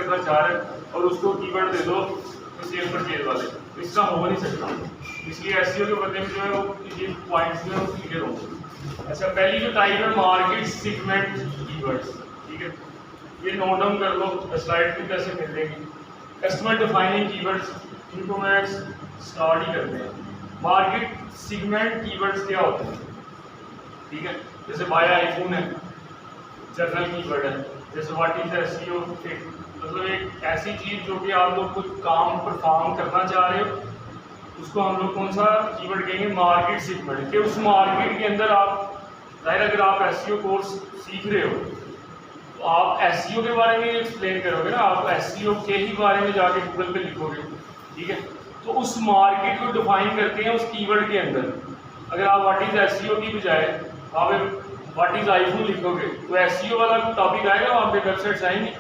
करना चाह रहे हैं और उसको कीवर्ड दे दो सेल परचेज वाले, इसका हो नहीं सकता। इसलिए एसईओ के बदले में जो है वो ये पॉइंट्स जो है वो क्लियर होंगे। अच्छा, पहली जो टाइप है मार्केट सेगमेंट कीवर्ड्स, ठीक है, ये नोट डाउन कर लो, स्लाइड पे कैसे मिल जाएगी। कस्टमर डिफाइनिंग कीवर्ड्स, इनको मैं स्टार्ट ही करते हैं। मार्केट सेगमेंट कीवर्ड्स क्या होते हैं, ठीक है, जैसे बाय आईफोन है, जनरल कीवर्ड है। जैसे व्हाट इज एसईओ, मतलब एक ऐसी चीज़ जो कि आप लोग कुछ काम परफॉर्म करना चाह रहे हो, उसको हम लोग कौन सा कीवर्ड कहेंगे, मार्केट सेगमेंट। कि उस मार्केट के अंदर आप जाहिर, अगर आप एसईओ कोर्स सीख रहे हो तो आप एसईओ के बारे में एक्सप्लेन करोगे ना, आप एसईओ के ही बारे में जाके गूगल पे लिखोगे, ठीक है। तो उस मार्केट को डिफाइन करते हैं उस कीवर्ड के अंदर। अगर आप व्हाट इज एसईओ की बजाय आप व्हाट इज आईफोन लिखोगे तो एसईओ वाला टॉपिक आएगा, वहाँ पे वेबसाइट्स आएंगी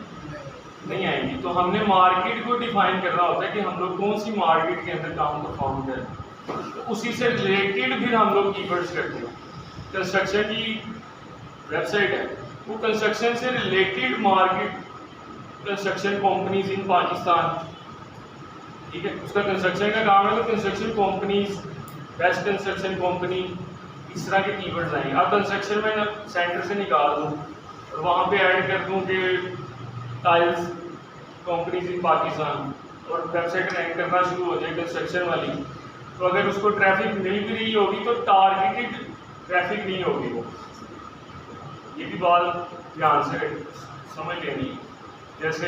नहीं आएंगी। तो हमने मार्केट को डिफाइन करना होता है कि हम लोग कौन सी मार्केट के अंदर काम परफॉर्म करें, तो उसी से रिलेटेड फिर हम लोग कीवर्ड्स करते हैं। कंस्ट्रक्शन की वेबसाइट है, वो कंस्ट्रक्शन से related market, construction companies in Pakistan, ठीक है, उसका कंस्ट्रक्शन का काम है तो construction companies, best construction company, इस तरह के कीवर्ड्स आएंगे। अब कंस्ट्रक्शन में सेंटर से निकाल दूँ और वहाँ पे ऐड कर दूँ कि टाइल्स कंपनीज इन पाकिस्तान और वेबसाइट रैंक करना शुरू हो जाए कंस्ट्रक्शन वाली, तो अगर उसको ट्रैफिक मिल भी रही होगी तो टारगेटेड ट्रैफिक नहीं होगी वो। ये भी बात ध्यान से समझ लेनी है। जैसे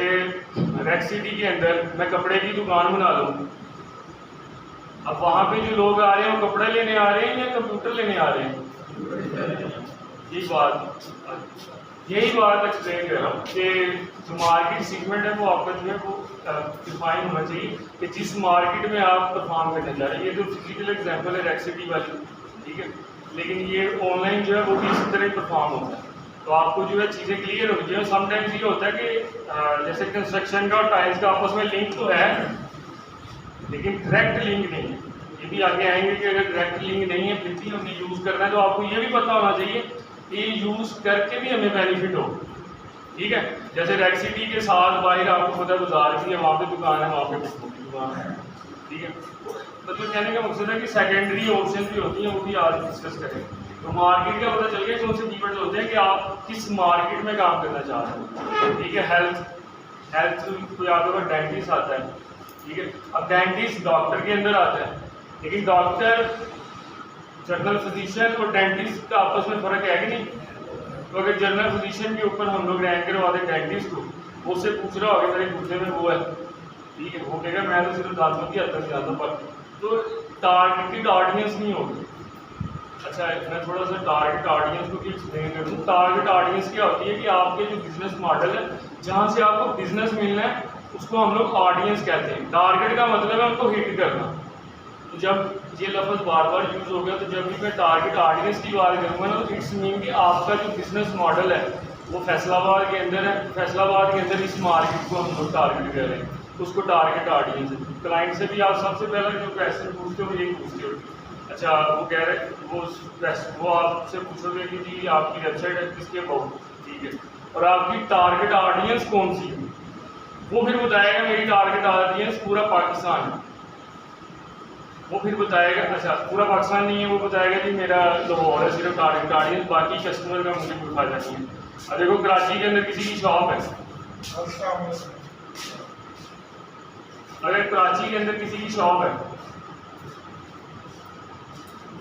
रेड सिटी के अंदर मैं कपड़े की दुकान बना लूँ, अब वहाँ पे जो लोग आ रहे हैं वो कपड़े लेने आ रहे हैं या कंप्यूटर लेने आ रहे हैं, यही बात एक्सप्लेन कर रहा हूँ कि जो मार्केट सेगमेंट है वो आपका जो है वो डिफाइन होना चाहिए कि जिस मार्केट में आप परफॉर्म करने जा रहे हैं। ये जो फिजिकल एग्जांपल है रेड सिटी वाली, ठीक है, लेकिन ये ऑनलाइन जो है वो भी इसी तरह ही परफॉर्म होता है। तो आपको जो है चीज़ें क्लियर हो जाए। समटाइम्स ये होता है कि जैसे कंस्ट्रक्शन का और टाइल्स का आपस में लिंक तो है लेकिन डायरेक्ट लिंक नहीं है। ये भी आगे आएंगे कि अगर डायरेक्ट लिंक नहीं है फिर भी हमें यूज़ करना है, तो आपको ये भी पता होना चाहिए कि यूज़ करके भी हमें बेनिफिट हो, ठीक है। जैसे रेड सिटी के साथ बाहर आपको पता है बाजार भी है, वहाँ पे दुकान है, वहाँ पे दुकान है, ठीक है। मतलब कहने का मकसद है कि सेकेंडरी ऑप्शन भी होती हैं, वो भी आज डिस्कस करें। तो मार्केट का पता चल गया कौन से कीवर्ड्स होते हैं कि आप किस मार्केट में काम करना चाह रहे हैं, ठीक है। हेल्थ कोई आपके पास डेंटिस्ट आता है, ठीक है। अब डेंटिस्ट डॉक्टर के अंदर आता है, लेकिन डॉक्टर, जनरल फिजिशियन और डेंटिस्ट का आपस में फ़र्क है कि नहीं। तो अगर जनरल फिजिशियन के ऊपर हम लोग रैंक करवा दें डेंटिस्ट को, वो उससे पूछ रहा होगा मेरे घुटने में वो है, ठीक है, वो कहेगा मैं तो सिर्फ दांतों की हद तक जाता पर, तो टारगेटेड ऑडियंस नहीं होगी। अच्छा, मैं थोड़ा सा टारगेट ऑडियंस को भी एक्सप्लेन कर दूँ। टारगेट ऑडियंस क्या होती है कि आपके जो बिजनेस मॉडल है, जहाँ से आपको बिजनेस मिलना है, उसको हम लोग ऑडियंस कहते हैं। टारगेट का मतलब है उनको हिट करना। तो जब ये लफ्ज़ बार बार यूज़ हो गया, तो जब भी मैं टारगेट ऑडियंस की बात करूँगा ना, तो इट्स मीन कि आपका जो बिजनेस मॉडल है वो फैसलाबाद के अंदर है, फैसलाबाद के अंदर इस मार्केट को हम लोग टारगेट कर रहे हैं, उसको टारगेट ऑडियंस है। क्लाइंट से भी आप सबसे पहला जो क्वेश्चन पूछते हो यही पूछते हो। अच्छा, वो कह रहे वो आपसे पूछोगे कि जी आपकी वेबसाइट है किसके अबाउट, ठीक है, और आपकी टारगेट ऑडियंस कौन सी है, वो फिर बताएगा मेरी टारगेट ऑडियंस पूरा पाकिस्तान है। वो फिर बताएगा, अच्छा पूरा पाकिस्तान नहीं है, वो बताएगा कि मेरा लाहौर है सिर्फ टारगेट ऑडियंस, बाकी कस्टमर का मुझे कोई फायदा नहीं है। अब देखो कराची के अंदर किसी की शॉप है, अगर कराची के अंदर किसी की शॉप है,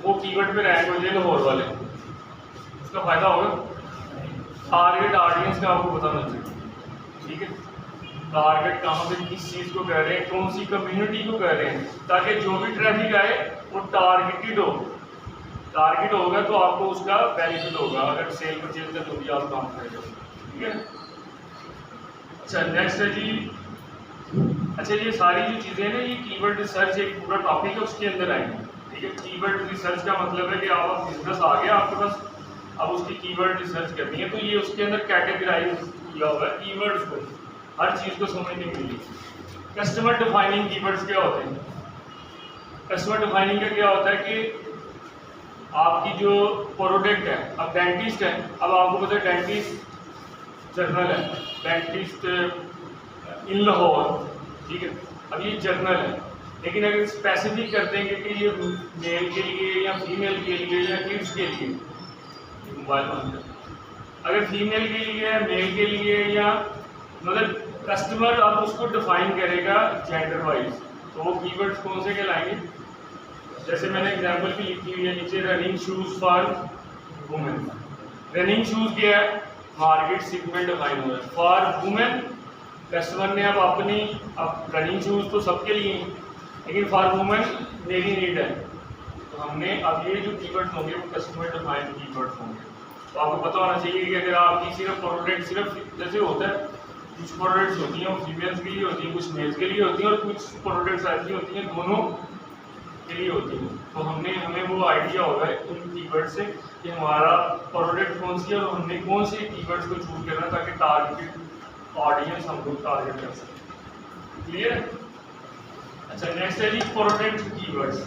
वो कीवर्ड पे रैंक हो जाए लाहौर वाले, उसका फायदा होगा। टारगेट ऑडियंस का आपको बताना चाहिए, ठीक है, टारगेट कहाँ पे किस चीज़ को कह रहे हैं, कौन सी कम्युनिटी को कह रहे हैं, ताकि जो भी ट्रैफिक आए वो टारगेटेड हो। टारगेट होगा तो आपको उसका बेनिफिट होगा अगर सेल परचेज का जो भी आप काम करेंगे, ठीक है। अच्छा, नेक्स्ट है जी, अच्छा ये सारी जो चीज़ें हैं ना, ये कीवर्ड रिसर्च एक पूरा टॉपिक है, उसके अंदर आएंगे, ठीक है। कीवर्ड रिसर्च का मतलब है कि आप बिजनेस आ गया आपके पास, अब उसकी कीवर्ड रिसर्च करनी है, तो ये उसके अंदर कैटेगराइज किया हुआ है कीवर्ड्स को, हर चीज़ को समझने के लिए। कस्टमर डिफाइनिंग कीवर्ड्स क्या होते हैं? कस्टमर डिफाइनिंग का क्या होता है कि आपकी जो प्रोडक्ट है, अब डेंटिस्ट है, अब आपको पता है डेंटिस्ट जनरल है, डेंटिस्ट इन लाहौर, ठीक है। अब ये जनरल है, लेकिन अगर स्पेसिफिक कर देंगे कि ये मेल के लिए या फीमेल के लिए या किड्स के लिए, मोबाइल बंद कर, अगर फीमेल के लिए मेल के लिए या मतलब कस्टमर अब उसको डिफाइन करेगा जेंडर वाइज, तो वो कीवर्ड्स कौन से कहलाएंगे? जैसे मैंने एग्जांपल भी लिखी हुई है नीचे, running shoes for women. Running shoes क्या है? मार्केट सेगमेंट डिफाइन हुआ है फॉर वुमेन। कस्टमर ने अब रनिंग शूज तो सबके लिए हैं, लेकिन फॉर वुमेन मेरी नीड है, तो हमने अब ये जो कीवर्ड्स होंगे वो कस्टमर डिफाइंड कीवर्ड्स होंगे। तो आपको पता होना चाहिए कि अगर आपकी सिर्फ प्रोडक्ट सिर्फ जैसे होता है, कुछ प्रोडक्ट्स होती हैं वो फीमेल्स के लिए होती हैं, कुछ मेल्स के लिए होती हैं, और कुछ प्रोडक्ट्स ऐसी होती हैं दोनों के लिए होती हैं। तो हमें वो आइडिया होगा इन कीवर्ड से कि हमारा प्रोडक्ट कौन सी है और हमने कौन से कीवर्ड्स को चूज करना है ताकि टारगेटेड ऑडियंस हम लोग टारगेट कर सकें। क्लियर है? अच्छा, नेक्स्ट है जी प्रोडक्ट कीवर्ड्स।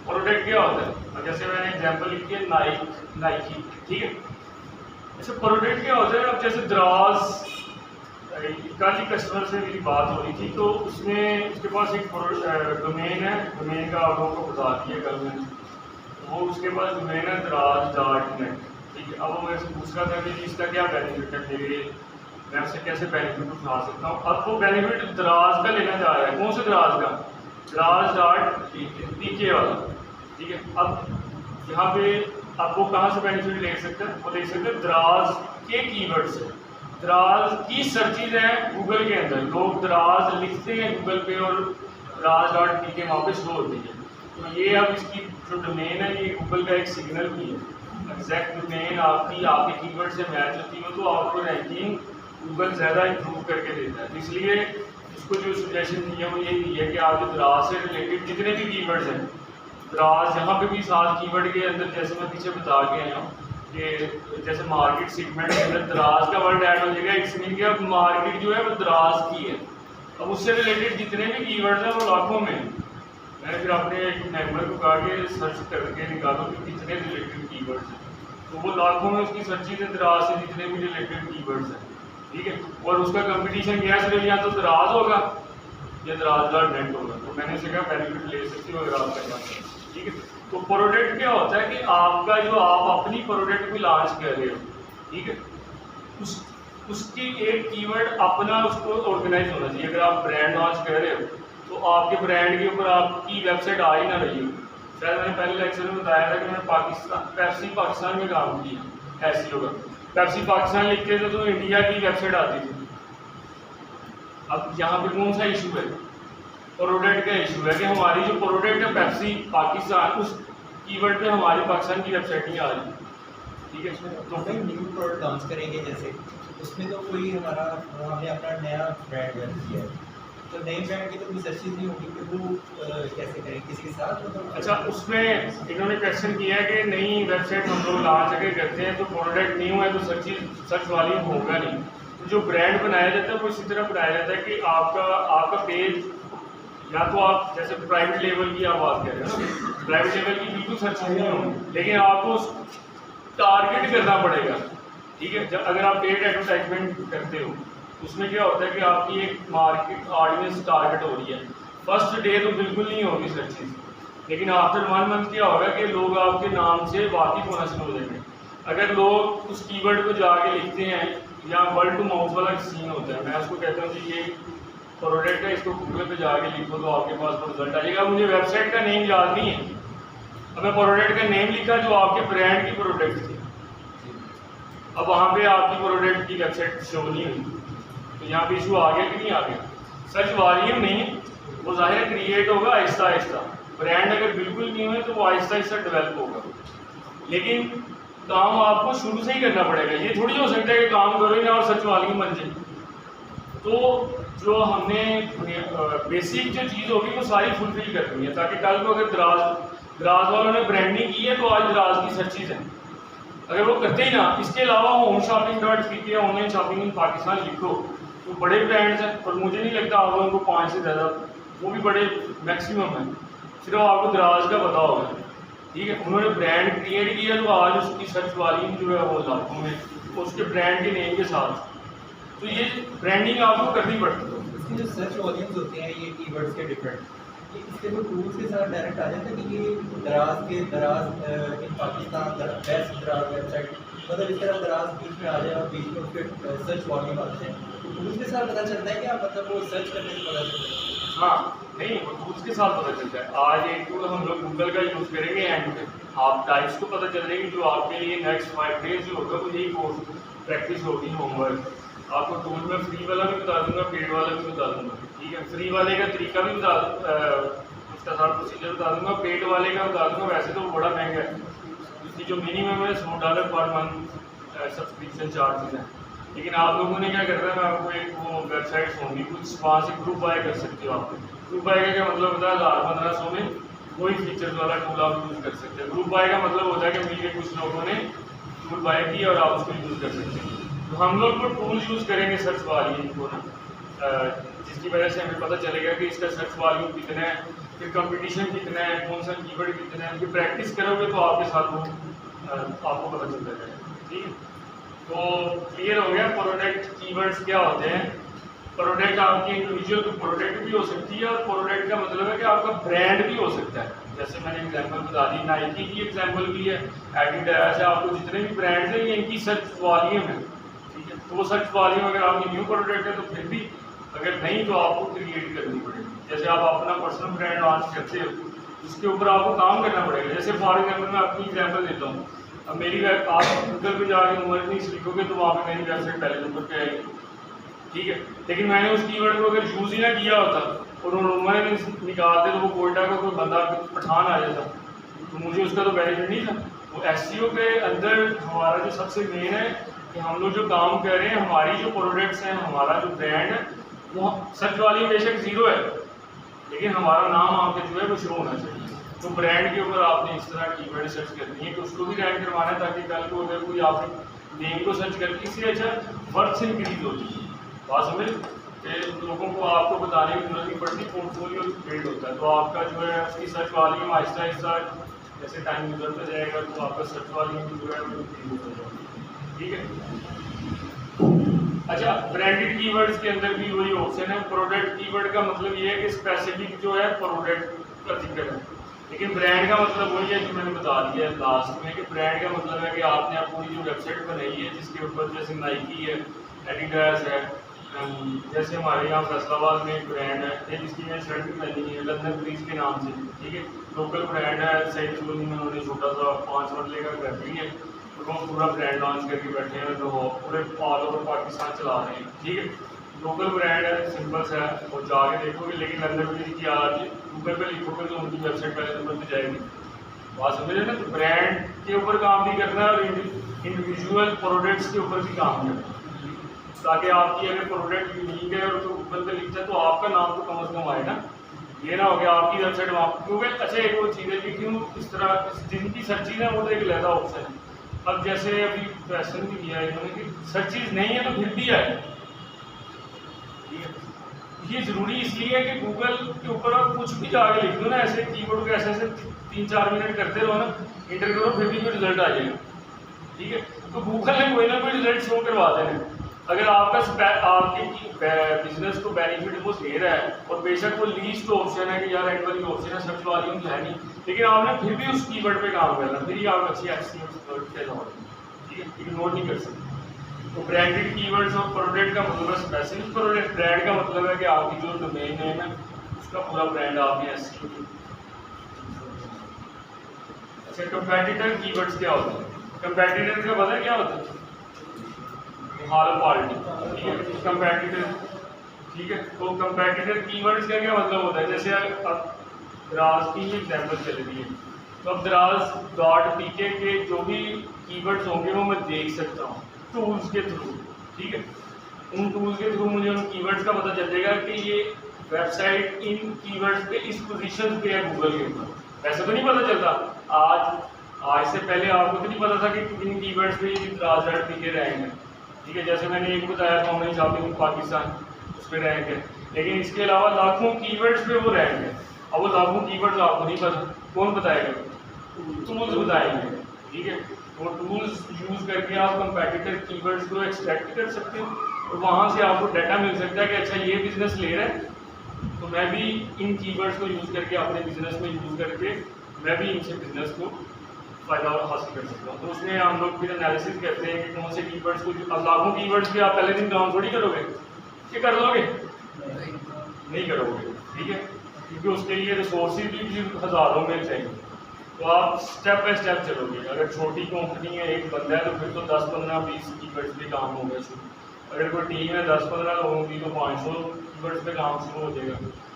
प्रोडक्ट क्या होता है? अब जैसे मैंने एग्जांपल लिखी है नाइकी, ठीक है। अच्छा, प्रोडक्ट क्या होता है? अब जैसे दराज, कल ही कस्टमर से मेरी बात हो रही थी, तो उसके पास एक डोमेन है, डोमेन का आप लोगों को बता दिया कल मैंने, वो उसके पास डोमेन है draz.net, ठीक है। अब वो मेरे से पूछ रहा था कि इसका क्या बेनिफिट है, मैं उससे कैसे बेनिफिट उठा सकता हूँ। अब वो बेनिफिट दराज का लेना चाह रहा है। कौन से दराज का? draz.pk वाला, ठीक है। अब यहाँ पे अब वो कहाँ से बेनिफिट ले सकते हैं? वो ले सकते हैं दराज के कीवर्ड से। दराज की सर्चिज हैं गूगल के अंदर, लोग दराज लिखते हैं गूगल पे और draz.pk वहाँ पे शो होती है। तो ये अब इसकी जो डोमेन है ये गूगल का एक सिग्नल भी है। एग्जैक्ट डोमेन आपके कीवर्ड से मैच होती हो तो आपको रैंकिंग गूगल ज़्यादा इंप्रूव करके देता है। तो इसलिए इसको जो सजेशन दी है वो ये दी है कि आप जो दराज से रिलेटेड जितने भी कीवर्ड्स हैं, दराज यहाँ पे भी 7 कीवर्ड के अंदर, जैसे मैं पीछे बता के आया हूँ कि जैसे मार्केट सेगमेंट के अंदर दराज का वर्ड ऐड हो जाएगा, इट्स मीन कि अब मार्केट जो है वो दराज की है। अब उससे रिलेटेड जितने भी कीवर्ड्स हैं वो लाखों में। मैंने फिर अपने एक मेंबर को कहा कि सर्च करके निकालो कि कितने रिलेटेड कीवर्ड्स हैं, तो वो लाखों में उसकी सर्चिज है दराज से जितने भी रिलेटेड कीवर्ड्स हैं, ठीक है। और उसका कंपटीशन क्या है? सिर्फ या तो दराज होगा या draz.net होगा। तो मैंने उसे कहा बेनिफिट ले सकते हो अगर आप करना चाहते हैं, ठीक है। तो प्रोडक्ट क्या होता है कि आपका जो आप अपनी प्रोडक्ट भी लॉन्च कर रहे हो, ठीक है, उसकी एक कीवर्ड अपना उसको ऑर्गेनाइज होना चाहिए। अगर आप ब्रांड लॉन्च कर रहे हो तो आपके ब्रांड के ऊपर आपकी वेबसाइट आ ही ना रही हो। शायद मैंने पहले लेक्चर में बताया था कि मैंने पेप्सी पाकिस्तान में काम किया SEO का। पेप्सी पाकिस्तान लिखते थे तो इंडिया की वेबसाइट आती थी। अब यहाँ पे कौन सा इशू है? प्रोडक्ट का इशू है कि हमारी जो प्रोडक्ट है पेप्सी पाकिस्तान, उस कीवर्ड पे हमारी पाकिस्तान की वेबसाइट नहीं आ रही, ठीक है। तो हम न्यू प्रोडक्ट लॉन्च करेंगे जैसे, उसमें तो कोई हमने अपना नया ब्रांड बन किया है, तो नए ब्रांड की तो कोई सर्चिज नहीं होगी कि वो कैसे करें किसी के साथ, मतलब। अच्छा, उसमें इन्होंने क्वेश्चन किया है कि नई वेबसाइट हम लोग लॉन्च अगर करते हैं तो प्रोडक्ट न्यू है तो सर्च वॉल्यूम होगा नहीं। तो जो ब्रांड बनाया जाता है वो इसी तरह बनाया जाता है कि आपका पेज या तो आप जैसे प्राइवेट लेवल की आप बात कर रहे हो ना, प्राइवेट लेवल की बिल्कुल सर्च नहीं होगी, लेकिन आपको टारगेट करना पड़ेगा, ठीक है। जब अगर आप पेड एडवर्टाइजमेंट करते हो उसमें क्या होता है कि आपकी एक मार्केट ऑडियंस टारगेट हो रही है। फर्स्ट डे तो बिल्कुल नहीं होगी सर्चिज, लेकिन आफ्टर 1 मंथ क्या होगा कि लोग आपके नाम से वाकिफ होना शुरू हो जाएंगे। अगर लोग उस कीवर्ड को जाके लिखते हैं या वर्ड टू माउथ वाला सीन होता है, मैं उसको कहता हूँ कि ये प्रोडक्ट है, इसको गूगल पे जाके लिखो तो आपके पास वो रिजल्ट आएगा। मुझे वेबसाइट का नेम याद नहीं है, अब मैं प्रोडक्ट का नेम लिखा जो आपके ब्रांड की प्रोडक्ट थी, अब वहाँ पे आपकी प्रोडक्ट की वेबसाइट शो नहीं हुई, तो यहाँ पे इशू आ गया कि नहीं आ गया? सर्च वॉल्यूम नहीं है, वो जाहिर क्रिएट होगा आहिस्ता आहिस्ता। ब्रांड अगर बिल्कुल नहीं हुए तो वो आहिस्ता आहिस्ता डेवलप होगा, लेकिन काम आपको शुरू से ही करना पड़ेगा। ये थोड़ी हो सकता है कि काम करो ही ना और सर्च वॉल्यूम बन जाए। तो जो हमने बेसिक जो चीज़ होगी वो सारी फुलफिल करनी है, ताकि कल को अगर दराज वालों ने ब्रांडिंग की है तो आज दराज की सर्चिज है, अगर वो करते ही ना। इसके अलावा homeshopping.pk ऑनलाइन शॉपिंग इन पाकिस्तान लिखो तो बड़े ब्रांड्स हैं, पर मुझे नहीं लगता आप लोगों को 5 से ज़्यादा, वो भी बड़े मैक्सिमम है, सिर्फ आपको दराज का पता होगा, ठीक है। उन्होंने ब्रांड क्रिएट किया तो आज उसकी सर्च वॉल्यूम जो है वो लाखों में, उसके ब्रांड के नेम के साथ। तो ये ब्रांडिंग आपको करनी पड़ती है। इसके जो सर्च वॉल्यूम्स होते हैं ये कीवर्ड्स के डिफरेंट, इसके जो टूल्स के साथ डायरेक्ट आ जाता है कि ये दराज इन पाकिस्तान बेस्ट दराज वेबसाइट, मतलब इस तरह दराज बीच में आ जाए और बीच में उसके सर्च वॉल्यूम आते हैं, तो टूल्स के साथ पता चलता है क्या, मतलब वो सर्च करने से पता चलता है? हाँ, नहीं वो टूल्स के साथ पता चलता है। आज एक टूल हम लोग गूगल का यूज़ करेंगे एंड पे, आप टाइप्स को पता चल जाएगी जो आपके लिए नेक्स्ट 5 डेज जो होगा वो यही कोर्स प्रैक्टिस होगी, होमवर्क। आपको टूल में फ्री वाला भी बता दूंगा, पेड वाला भी बता दूंगा, ठीक है। फ्री वाले का तरीका भी बता उसका सारा प्रोसीजर बता दूंगा, पेड वाले का बता दूंगा। वैसे तो वो बड़ा महंगा है, उसकी जो मिनिमम है $100 पर मंथ सब्सक्रिप्शन चार्जेस है। लेकिन आप लोगों ने क्या करना है, मैं आपको एक वो वेबसाइट्स होंगी कुछ, वहाँ से ग्रुप बाय कर सकते हो आप। ग्रुप बाय का क्या मतलब होता है, 1000-1500 में कोई फीचर्स वाला टूल आप यूज़ कर सकते हैं। ग्रुप बाय का मतलब होता है कि मिलकर कुछ लोगों ने टूल बाय किया और आप उसको यूज़ कर सकते हैं। तो हम लोग को टूल यूज़ करेंगे सर्च वॉल्यूम को ना, जिसकी वजह से हमें पता चलेगा कि इसका सर्च वॉल्यूम कितना है, फिर कंपटीशन कितना है, कौन सा कीवर्ड कितना है। फिर प्रैक्टिस करोगे तो आपके साथ वो आपको पता चलता जाएगा, ठीक है। तो क्लियर हो गया प्रोडक्ट कीवर्ड्स क्या होते हैं। प्रोडक्ट आपकी इंडिविजुअल प्रोडक्ट भी हो सकती है, और प्रोडक्ट का मतलब है कि आपका ब्रांड भी हो सकता है। जैसे मैंने एग्जांपल बता दी, नाइकी की एग्जांपल भी है, एडिडास है, आपको जितने भी ब्रांड्स हैं ये इनकी सर्च वॉल्यूम है, ठीक है। तो वो सर्च वॉल्यूम अगर आपकी न्यू प्रोडक्ट है तो फिर भी, अगर नहीं तो आपको क्रिएट करनी पड़ेगी। जैसे आप अपना पर्सनल ब्रांड लॉन्च करते हो, उसके ऊपर आपको काम करना पड़ेगा। जैसे फॉर एग्जाम्पल मैं अपनी एग्जाम्पल देता हूँ, अब मेरी वेब, आप गूगल पे जाके उमर नहीं लिखोगे तो वहाँ पे मेरी वेबसाइट पहले नंबर पे आएगी, ठीक है। लेकिन मैंने उस कीवर्ड को अगर यूज़ ही ना किया होता और उमर निकालते तो वो कोयटा का कोई बंदा पठान आ जाता, तो मुझे उसका तो बेनिफिट नहीं था। वो एसईओ के अंदर हमारा जो सबसे मेन है कि हम लोग जो काम कर रहे हैं, हमारी जो प्रोडक्ट्स हैं, हमारा जो ब्रांड है, वो सर्च वाली बेशक 0 है, लेकिन हमारा नाम आपके जो है वो शो होना चाहिए। तो ब्रांड के ऊपर आपने इस तरह कीवर्ड सर्च करनी है कि उसको भी रैंक करवाना है, ताकि कल को अगर कोई आपने नेम को सर्च करके इससे अच्छा वर्थ इंक्रीज होती है। बात समझ कि लोगों को आपको बताने की जरूरत नहीं पड़ती, पोर्टफोलियो बिल्ड होता है। तो आपका जो है उसकी सर्च वॉल्यूम आहिस्ता आहिस्ता जैसे टाइम गुजरता जाएगा तो आपका सर्च वॉल्यूम जो है वो इंक्रीज होता जाएगा, ठीक है। अच्छा, ब्रांडेड कीवर्ड्स के अंदर भी वही ऑप्शन है। प्रोडक्ट कीवर्ड का मतलब ये है कि स्पेसिफिक जो है प्रोडक्ट का जिक्र है, लेकिन ब्रांड का मतलब वही है जो मैंने बता दिया है लास्ट में, कि ब्रांड का मतलब है कि आपने अपनी जो वेबसाइट बनाई है जिसके ऊपर जैसे नाइकी है, एडिडास है, जैसे हमारे यहाँ फैसलाबाद में एक ब्रांड है जिसकी मैंने शर्ट भी पहनी है लंदन ब्रिज के नाम से, ठीक है। लोकल ब्रांड है, सही कॉलोनी में उन्होंने छोटा सा 5 मरले का घर भी है, तो वो पूरा ब्रांड लॉन्च करके बैठे हैं, तो पूरे ऑल ओवर पाकिस्तान चला रहे हैं, ठीक है। लोकल ब्रांड है, सिंपल सा है, वो जाके देखोगे। लेकिन लंदन ब्रिज की आज गूगल पे लिखोगे तो उनकी वेबसाइट पहले नंबर पे जाएगी। बात समझ रहे ना। तो ब्रांड के ऊपर काम भी करना है और इंडिविजुअल प्रोडक्ट्स के ऊपर भी काम करना है, ताकि आपकी अगर प्रोडक्ट यूनिक है और तो गूगल पे लिखता है तो आपका नाम तो कम से कम आए ना। ये ना हो गया आपकी वेबसाइट वहाँ, क्योंकि अच्छा एक वो चीज़ है कि क्यों इस तरह जिनकी सर्चिज है वो तो एक लहदा ऑप्शन है। अब जैसे अभी क्वेश्चन भी किया है इन्होंने कि सर्चिज नहीं है तो फिर भी आए, ठीक है। ये ज़रूरी इसलिए है कि गूगल के ऊपर आप कुछ भी जाके लिख दो ना, ऐसे कीवर्ड को ऐसे 3-4 मिनट करते रहो ना, इंटर करो, फिर भी कोई रिजल्ट आ जाएगा, ठीक है। तो गूगल ने कोई ना कोई रिजल्ट शो करवा देना। अगर आपका आपके बिजनेस को बेनिफिट वो दे रहा है, और बेशक वो लीस्ट ऑप्शन है कि यार एड वाली ऑप्शन है, सर्च वॉल्यूम है नहीं, लेकिन आपने फिर भी उस कीवर्ड पे काम करना, फिर ही आप अच्छी एसईओ पे जाओगे, ठीक है। इग्नोर नहीं कर सकते। तो ब्रांडेड कीवर्ड्स और प्रोडक्ट का मतलब है स्पेसिफिक प्रोडक्ट। ब्रांड का मतलब है कि आपकी जो डोमेन नेम है उसका पूरा ब्रांड आपने एसईओ। अच्छा, कंपेटिटर कीवर्ड्स क्या होते हैं? कंपेटिटर का पता है क्या होता है? हाल पार्टी, ठीक है, कंपेटिटर, ठीक है। तो कंपेटिटर कीवर्ड्स का क्या मतलब होता है? जैसे अब दराज की एग्जांपल चल रही है, तो अब दराज.pk के जो भी कीवर्ड्स होंगे वो मैं देख सकता हूँ टूल्स के थ्रू, ठीक है। उन टूल्स के थ्रू मुझे उन कीवर्ड्स का पता चल जाएगा कि ये वेबसाइट इन कीवर्ड्स पे इस पोजीशन पे है गूगल के ऊपर। वैसे तो नहीं पता चलता। आज से पहले आपको तो नहीं पता था कि इन कीवर्ड्स पे दराज.pk रैंक है, ठीक है। जैसे मैंने एक बताया था ऑनलाइन शॉपिंग पाकिस्तान, उस पर रैंक है, लेकिन इसके अलावा लाखों कीवर्ड्स पे वो रैंक है। अब वो लाखों कीवर्ड्स आपको नहीं पता, कौन बताएगा? टूल्स बताएंगे, ठीक है। वो टूल्स यूज करके आप कंपेटिटर कीवर्ड्स को एक्सट्रैक्ट कर सकते हो। तो वहाँ से आपको डाटा मिल सकता है कि अच्छा ये बिजनेस ले रहा है, तो मैं भी इन कीवर्ड्स को यूज़ करके अपने बिजनेस में यूज़ करके मैं भी इनसे बिजनेस को फ़ायदा हासिल कर सकता हूँ। तो उसमें हम लोग फिर एनालिसिस करते हैं कि कौन से कीवर्ड्स को, अब लाखों कीवर्ड्स पे आप पहले दिन काम थोड़ी करोगे, ये कर लोगे नहीं करोगे, ठीक है, क्योंकि उसके लिए रिसोर्सेज भी हज़ारों में चाहिए। तो आप स्टेप बाय स्टेप चलोगे। अगर छोटी कंपनी है, एक बंदा है, तो फिर तो 10, 15, 20 कीवर्ड्स पे काम हो गया शुरू। अगर कोई टीम है 10-15 लोगों की, तो 500 कीवर्ड्स पे काम शुरू हो जाएगा।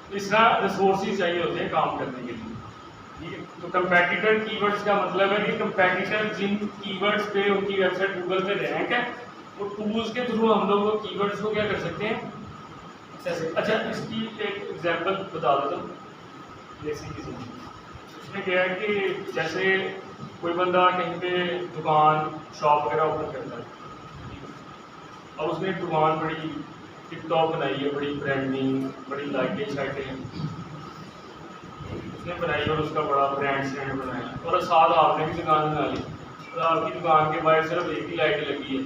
तो इस तरह रिसोर्सेज चाहिए होते हैं काम करने के लिए, ठीक है। तो कंपेटिटर कीवर्ड्स का मतलब है कि कंपेटिटर जिन कीवर्ड्स पे उनकी वेबसाइट गूगल पे रैंक है, वो टूल्स के थ्रू हम लोग वो कीवर्ड्स को क्या कर सकते हैं। अच्छा, इसकी एक एग्जांपल बता देता हूँ जैसे किसी उसमें क्या है कि जैसे कोई बंदा कहीं पे दुकान शॉप वगैरह ओपन करता है, अब उसने दुकान बड़ी टिकटॉक बनाई है, बड़ी ब्रांडिंग, बड़ी लाइटें शाइटें उसने बनाई और उसका बड़ा ब्रांड स्टैंड बनाया, और साथ आपने भी दुकान बना ली, और आपकी दुकान के बाहर सिर्फ एक ही लाइट लगी है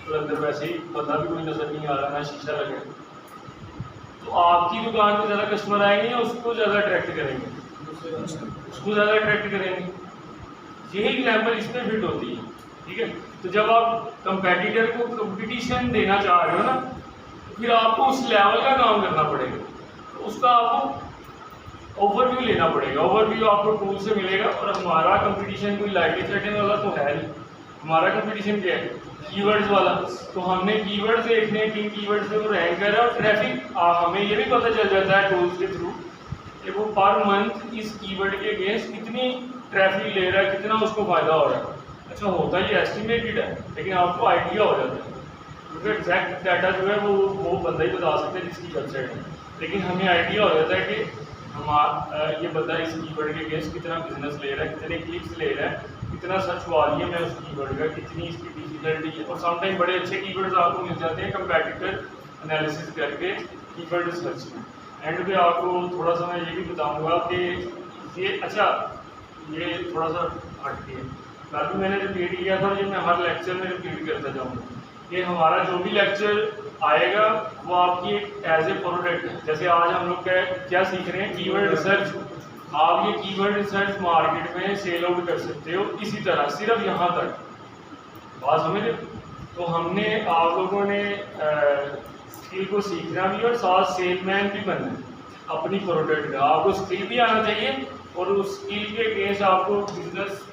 और अंदर वैसे ही बंदा भी कोई नज़र नहीं आ रहा, ना शीशा लगा है। तो आपकी दुकान में ज़्यादा कस्टमर आएंगे या उसको ज़्यादा अट्रैक्ट करेंगे? उसको ज़्यादा अट्रैक्ट करेंगे। यही एग्जाम्पल इस पर फिट होती है, ठीक है। तो जब आप कंपेटिटर को कंपटीशन देना चाह रहे हो ना, तो फिर आपको उस लेवल का काम करना पड़ेगा, तो उसका आपको ओवरव्यू लेना पड़ेगा। ओवरव्यू आपको टूल से मिलेगा, और हमारा कंपटीशन कोई लाइटिंग सेटिंग वाला तो है नहीं, हमारा कंपटीशन क्या है, कीवर्ड्स वाला। तो हमने कीवर्ड्स देखने हैं, किन कीवर्ड्स पे वो रैंक कर रहा है, और ट्रैफिक हमें ये भी पता चल जाता है टूल्स के थ्रू कि वो पर मंथ इस कीवर्ड के अगेंस्ट कितनी ट्रैफिक ले रहा है, कितना उसको फ़ायदा हो रहा है। अच्छा, होता ये एस्टिमेटेड है, लेकिन आपको आइडिया हो जाता है, क्योंकि एग्जैक्ट डाटा जो है वो बंदा ही बता सकता है जिसकी वेबसाइट है, लेकिन हमें आइडिया हो जाता है कि ये बंदा इस कीवर्ड के अगेंस्ट कितना बिजनेस ले रहा है, कितने क्लिक्स ले रहा है, कितना सर्च वॉल्यूम है उस कीवर्ड का, कितनी इसकी डिफिकल्टी है। और समटाइम बड़े अच्छे कीवर्ड्स आपको मिल जाते हैं कंपेटिटर एनालिसिस करके कीवर्ड सर्च में। एंड पे आपको थोड़ा सा मैं ये भी बताऊंगा कि ये अच्छा ये थोड़ा सा हट के बाकी मैंने रिपीट किया था, ये मैं हर लेक्चर में रिपीट करता जाऊँगा कि हमारा जो भी लेक्चर आएगा वो आपकी एक एज ए प्रोडक्ट है। जैसे आज हम लोग क्या सीख रहे हैं, कीवर्ड रिसर्च। आप ये कीवर्ड रिसर्च मार्केट में सेल आउट कर सकते हो, इसी तरह सिर्फ यहाँ तक बात समझे। तो हमने आप लोगों ने स्किल को सीखना भी और साथ सेलमैन भी बनना है अपनी प्रोडक्ट का। आपको स्किल भी आना चाहिए और उस स्किल के अगेंस्ट आपको बिजनेस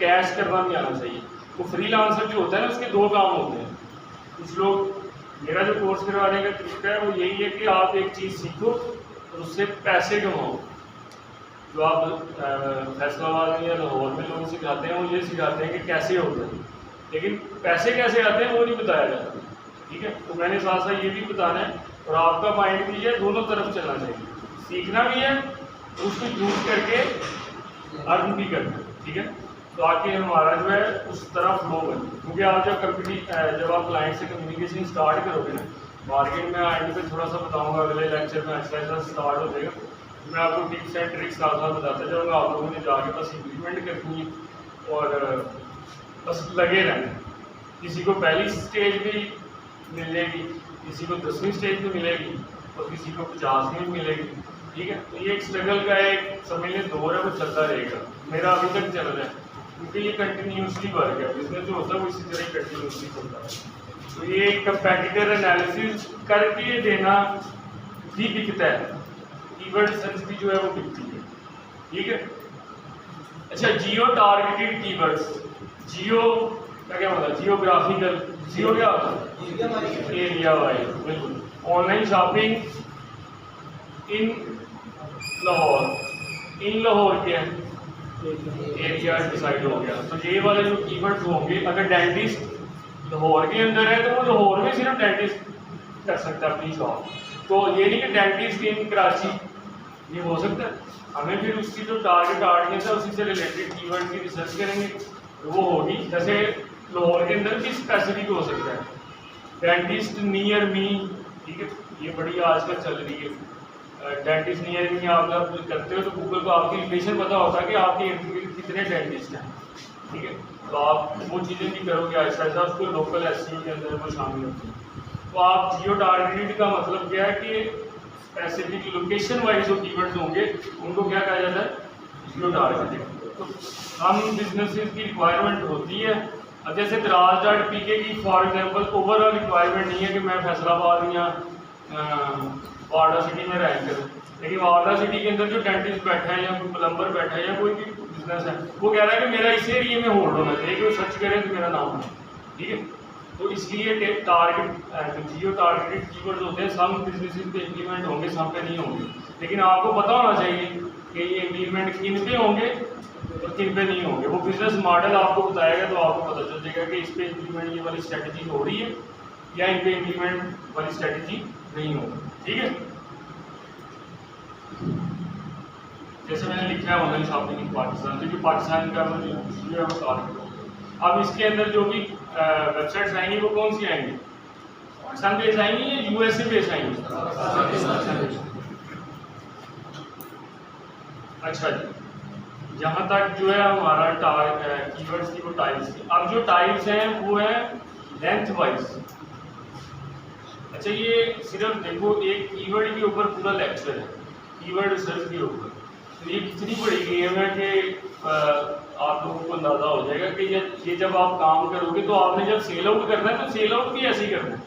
कैश करना भी आना चाहिए। तो फ्रीलांसर जो होता है ना, उसके दो काम होते हैं। कुछ लोग, मेरा जो कोर्स करवाने का तरीका है वो यही है कि आप एक चीज़ सीखो और उससे पैसे कमाओ। जो आप फैसलाबाद में या लाहौर में लोग सिखाते हैं, वो ये सिखाते हैं कि कैसे होता है, लेकिन पैसे कैसे आते हैं वो नहीं बताया जाता, ठीक है। तो मैंने साथ साथ ये भी बताना है, और आपका माइंड भी है, दोनों तरफ चलना चाहिए, सीखना भी है उसको यूज करके अर्न भी करना है, ठीक है। तो आके हमारा जो है उस तरफ फ्लो बने, क्योंकि आप जब आप क्लाइंट से कम्युनिकेशन स्टार्ट करोगे ना, मार्केट में आने पे थोड़ा सा बताऊंगा अगले लेक्चर में, ऐसा स्टार्ट हो जाएगा। मैं आपको टिप्स एंड ट्रिक्स साथ साथ बताता जाऊँगा, आप लोगों ने जाके बस इम्प्लीमेंट करनी है और बस लगे रहना। किसी को पहली स्टेज भी मिलेगी, किसी को 10वीं स्टेज पे मिलेगी और किसी को 50वीं मिलेगी, ठीक है। तो ये एक स्ट्रगल का एक समझ लें दौर है, वो चलता रहेगा। मेरा अभी तक चल रहा है, क्योंकि ये कंटिन्यूसली वर्क है, बिजनेस जो होता है वो इसी तरह कंटिन्यूसली चलता है। तो ये कंपेटिटर एनालिसिस करके देना भी बिकता है, कीवर्ड सर्च भी जो है वो बिकती है, ठीक है। अच्छा, जियो टारगेटेड कीवर्ड्स, जियो का क्या मतलब, जियोग्राफिकल, जियो क्या होता है, एरिया वाइज, बिल्कुल। ऑनलाइन शॉपिंग इन लाहौर क्या है, एरिया डिसाइड हो गया। तो ये वाले जो कीवर्ड्स होंगे, अगर डेंटिस्ट लाहौर के अंदर है तो वो लाहौर में सिर्फ डेंटिस्ट कर सकता है अपनी शॉप। तो ये नहीं कि डेंटिस्ट इन कराची, ये हो सकता है। हमें फिर उसकी जो टारगेट ऑडियंस है उसी से रिलेटेड कीवर्ड की रिसर्च करेंगे, तो वो होगी। जैसे लाहौर के अंदर भी स्पेसिफिक हो सकता है, डेंटिस्ट नियर मी, ठीक है, ये बड़ी आजकल चल रही है। डेंटिस्ट नियर मी आप जब करते हो तो गूगल को आपकी लोकेशन पता होता है कि आपके इर्द गिर्द कितने डेंटिस्ट हैं, ठीक है। तो आप वो चीज़ें भी करोगे ऐसा ऐसा, उसको लोकल एसईओ के अंदर वो शामिल होती है। तो आप जियो टारगेटेड का मतलब क्या है कि स्पेसिफिक लोकेशन वाइज जो कीवर्ड्स होंगे उनको क्या कहा जाता है, जियो टारगेटेड। तो हम बिजनेसेस की रिक्वायरमेंट होती है। अब जैसे दराज.pk की फॉर एग्जांपल ओवरऑल रिक्वायरमेंट नहीं है कि मैं फैसलाबाद या वारडा सिटी में रैंक करूँ, लेकिन वारडा सिटी के अंदर जो डेंटिस्ट बैठा है या कोई प्लम्बर बैठा है या कोई भी बिजनेस है वो कह रहा है कि मेरा इस एरिए में होल्ड होना चाहिए, कि वो सर्च करें तो मेरा नाम है, ठीक है। तो इसलिए टारगेट जियो टारगेटेड कीवर्ड्स होते हैं, सम बिजनेसेस पे इम्प्लीमेंट होंगे, सम पे नहीं होंगे, लेकिन आपको पता होना चाहिए कि ये इम्प्लीमेंट किन पे होंगे और किन पे नहीं होंगे। वो बिजनेस मॉडल आपको बताएगा तो आपको पता चल जाएगा कि इस पे इम्प्लीमेंट ये वाली स्ट्रेटजी हो रही है या इन पे इम्प्लीमेंट वाली स्ट्रेटजी नहीं होगी, ठीक है। जैसे मैंने लिखा है ऑनलाइन शॉपिंग इन पाकिस्तान, क्योंकि पाकिस्तान का जो है वो टारगेट होगा। अब इसके अंदर जो भी वेबसाइट्स आएंगी वो कौन सी आएंगी, पाकिस्तान बेस आएंगी या यूएसए बेस आएंगी? अच्छा जी, यहाँ तक जो है हमारा कीवर्ड्स की वो टाइप्स थी। अब जो टाइप्स हैं वो है लेंथ वाइज। अच्छा, ये सिर्फ देखो एक कीवर्ड के ऊपर पूरा लेक्चर है, कीवर्ड रिसर्च के ऊपर। तो ये कितनी बड़ी गेम है कि आप लोगों को अंदाज़ा हो जाएगा कि ये जब आप काम करोगे तो आपने जब सेल आउट करना है तो सेल आउट भी ऐसे ही करना है।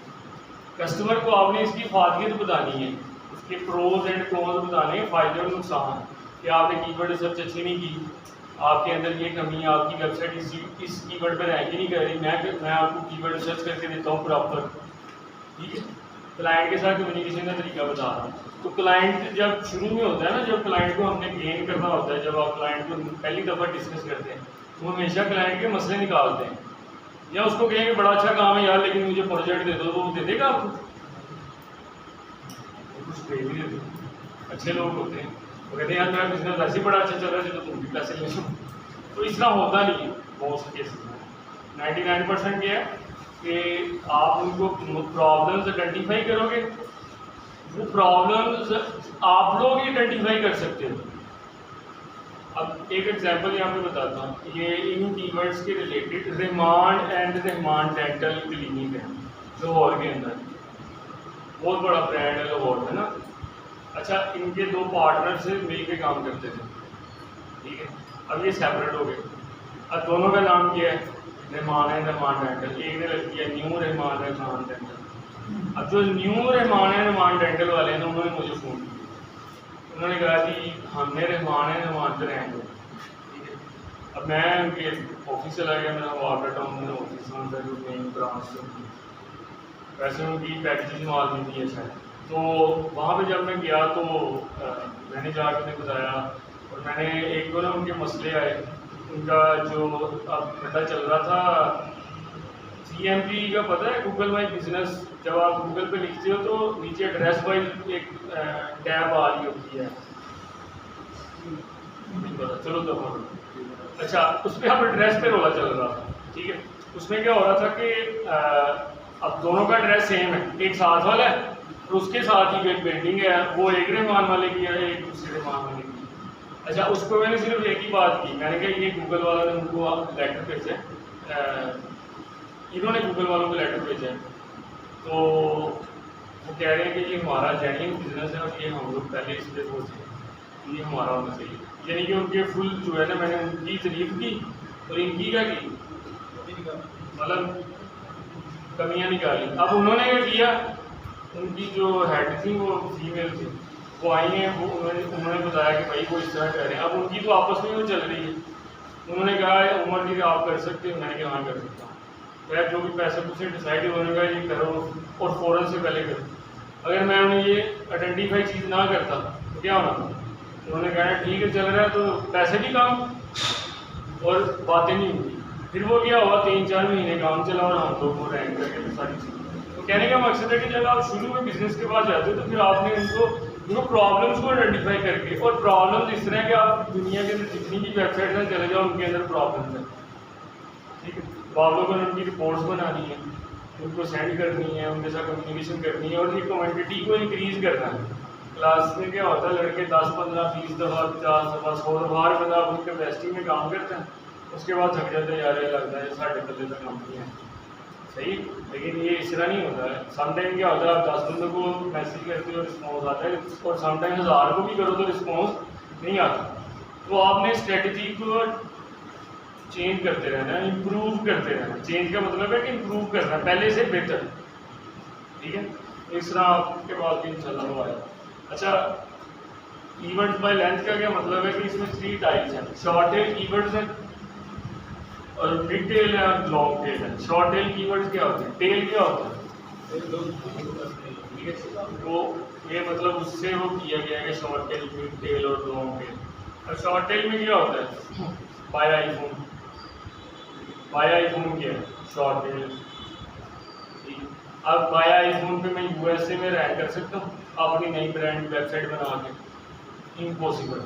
कस्टमर को आपने इसकी फायदियत बतानी है, इसके प्रोज एंड कॉन्स बताने हैं, फ़ायदे और नुकसान, कि आपने कीवर्ड रिसर्च अच्छी नहीं की, आपके अंदर ये कमी है, आपकी वेबसाइट इस कीवर्ड पर रैंक ही नहीं कर रही। मैं आपको कीवर्ड रिसर्च करके देता हूँ प्रॉपर, ठीक है। क्लाइंट के साथ कम्युनिकेशन का तरीका बता रहा हूँ। तो क्लाइंट जब शुरू में होता है ना, जब क्लाइंट को हमने गेन करना होता है, जब आप क्लाइंट को पहली दफ़ा डिस्कस करते हैं तो हमेशा क्लाइंट के मसले निकालते हैं, या उसको कहेंगे बड़ा अच्छा काम है यार लेकिन मुझे प्रोजेक्ट दे दो, तो वो दे देगा आपको? कुछ दे भी देते, अच्छे लोग होते हैं, वो कहते हैं यार मेरा बिजनेस वैसे ही बड़ा अच्छा चल रहा है, चलो तुम भी पैसे ले लो। तो इसका होता नहीं है बहुत से केसेस में। 99% क्या है कि आप उनको प्रॉब्लम्स आइडेंटिफाई करोगे, वो प्रॉब्लम्स आप लोग ही आइडेंटिफाई कर सकते हो। अब एक एग्जांपल यहाँ पे बताता हूँ, ये इन कीवर्ड्स के related Rahman and Rahman dental clinic है लाहौर के अंदर, बहुत बड़ा ब्रांड है लाहौर में ना। अच्छा, इनके दो पार्टनर से मिल के काम करते थे, ठीक है। अब ये सेपरेट हो गए, अब दोनों का नाम क्या है, रहमान है रहमान डेंटल। एक ने लग किया न्यू रहमान है रहमान डेंटल। अब जो न्यू रहमान है रहमान डेंटल वाले हैं उन्होंने मुझे फ़ोन किया, उन्होंने कहा कि हमने रहमान है रहमान पे रहेंगे, ठीक है। अब मैं उनके ऑफिस चला गया, मेरा वाटर टाउन में ऑफिस में जो मेन ब्रांच से, वैसे उनकी पैकेजिंग माल मिलती है शायद। तो वहाँ पे जब मैं गया तो मैंने जाकर उन्हें बताया, और मैंने एक दो ना उनके मसले आए, उनका जो अब पता चल रहा था CMP का, पता है गूगल माई बिजनेस, जब आप गूगल पे लिखते हो तो नीचे एड्रेस वाइज एक टैब आ रही होती है, चलो तो अच्छा, उस पर अब एड्रेस पे रोला चल रहा था, ठीक है। उसमें क्या हो रहा था कि अब दोनों का एड्रेस सेम है, एक साथ वाला है और उसके साथ ही एक बिल्डिंग है, वो एक रहमान वाले की है, एक दूसरे रहमान वाले की। अच्छा, उसको मैंने सिर्फ एक ही बात की, मैंने कहा ये गूगल वाला ने उनको लेटर भेजा है, इन्होंने गूगल वालों को लेटर भेजा है, तो वो कह रहे हैं कि ये हमारा जेन्युइन बिजनेस है और ये हम लोग पहले इस पर सोचे, ये हमारा होना चाहिए। यानी कि उनके फुल जो है ना, मैंने उनकी तारीफ की और इनकी क्या की, मतलब कमियाँ निकाली। अब उन्होंने क्या किया, उनकी जो हेड थी वो फीमेल थी, वो आई हैं, वो उन्होंने बताया कि भाई वो इस तरह कर रहे हैं। अब उनकी तो आपस में वो चल रही है, उन्होंने कहा उमर जी आप कर सकते हो, मैंने कहा हाँ कर सकता हूँ। यार जो भी पैसे पूछे डिसाइड उन्होंने कहा ये करो और फ़ौरन से पहले करो। अगर मैं उन्हें ये आइडेंटिफाई चीज़ ना करता तो क्या होना था, उन्होंने कहा ठीक है चल रहा है, तो पैसे भी काम और बातें नहीं हुई। फिर वो क्या हुआ, 3-4 महीने काम चला और हम लोग वो रैंक करके सारी चीज़ें। तो कहने का मकसद है कि जब आप शुरू में बिजनेस के पास जाते हो तो फिर आपने उनको प्रॉब्लम्स को आइडेंटिफाई करके, और प्रॉब्लम्स इस तरह कि आप दुनिया के अंदर जितनी भी वेबसाइट हैं चले जाओ उनके अंदर प्रॉब्लम्स हैं, ठीक है। तो आप लोगों ने उनकी रिपोर्ट्स बनानी है, उनको सेंड करनी है, उनके साथ कम्युनिकेशन करनी है और उनकी क्वान्टिटी को इंक्रीज़ करना है। क्लास में क्या होता है, लड़के 10, 15, 20 दफ़ा, 50 दफ़ा, 100 दफ़ा हर बंदा अपनी कैपेसिटी में काम करते हैं, उसके बाद थक जाते हैं, यार ये लगता है साढ़े पल्ले तक काम नहीं है, सही, लेकिन ये इस तरह नहीं होता है। समटाइम क्या होता है, आप 10 बंदों को मैसेज करते हो रिस्पॉन्स आता है, और समटाइम 1000 को भी करो तो रिस्पॉन्स नहीं आता। तो आपने स्ट्रेटजी को चेंज करते रहना है, इम्प्रूव करते रहना है। चेंज का मतलब है कि इम्प्रूव करना है, पहले से बेहतर, ठीक है। इस तरह आपके पास भी इंशाल्लाह वो आएगा। अच्छा, कीवर्ड्स बाय लेंथ का क्या मतलब है कि इसमें 3 टाइप्स हैं। शॉर्ट टेल कीवर्ड्स हैं और मिड टेल है और लॉन्ग टेल है। शॉर्ट टेल कीवर्ड्स क्या होते हैं, टेल क्या होता है, ठीक है। तो ये मतलब उससे वो किया गया है कि शॉर्ट टेल, मिड टेल और लॉन्ग टेल। और शॉर्ट टेल में क्या होता है, बाय आईफोन, बाय आईफोन क्या है, शॉर्ट टेल। अब बाय आईफोन पे मैं यूएसए में रैंक कर सकता हूँ अपनी नई ब्रांड वेबसाइट बना के? इम्पॉसिबल,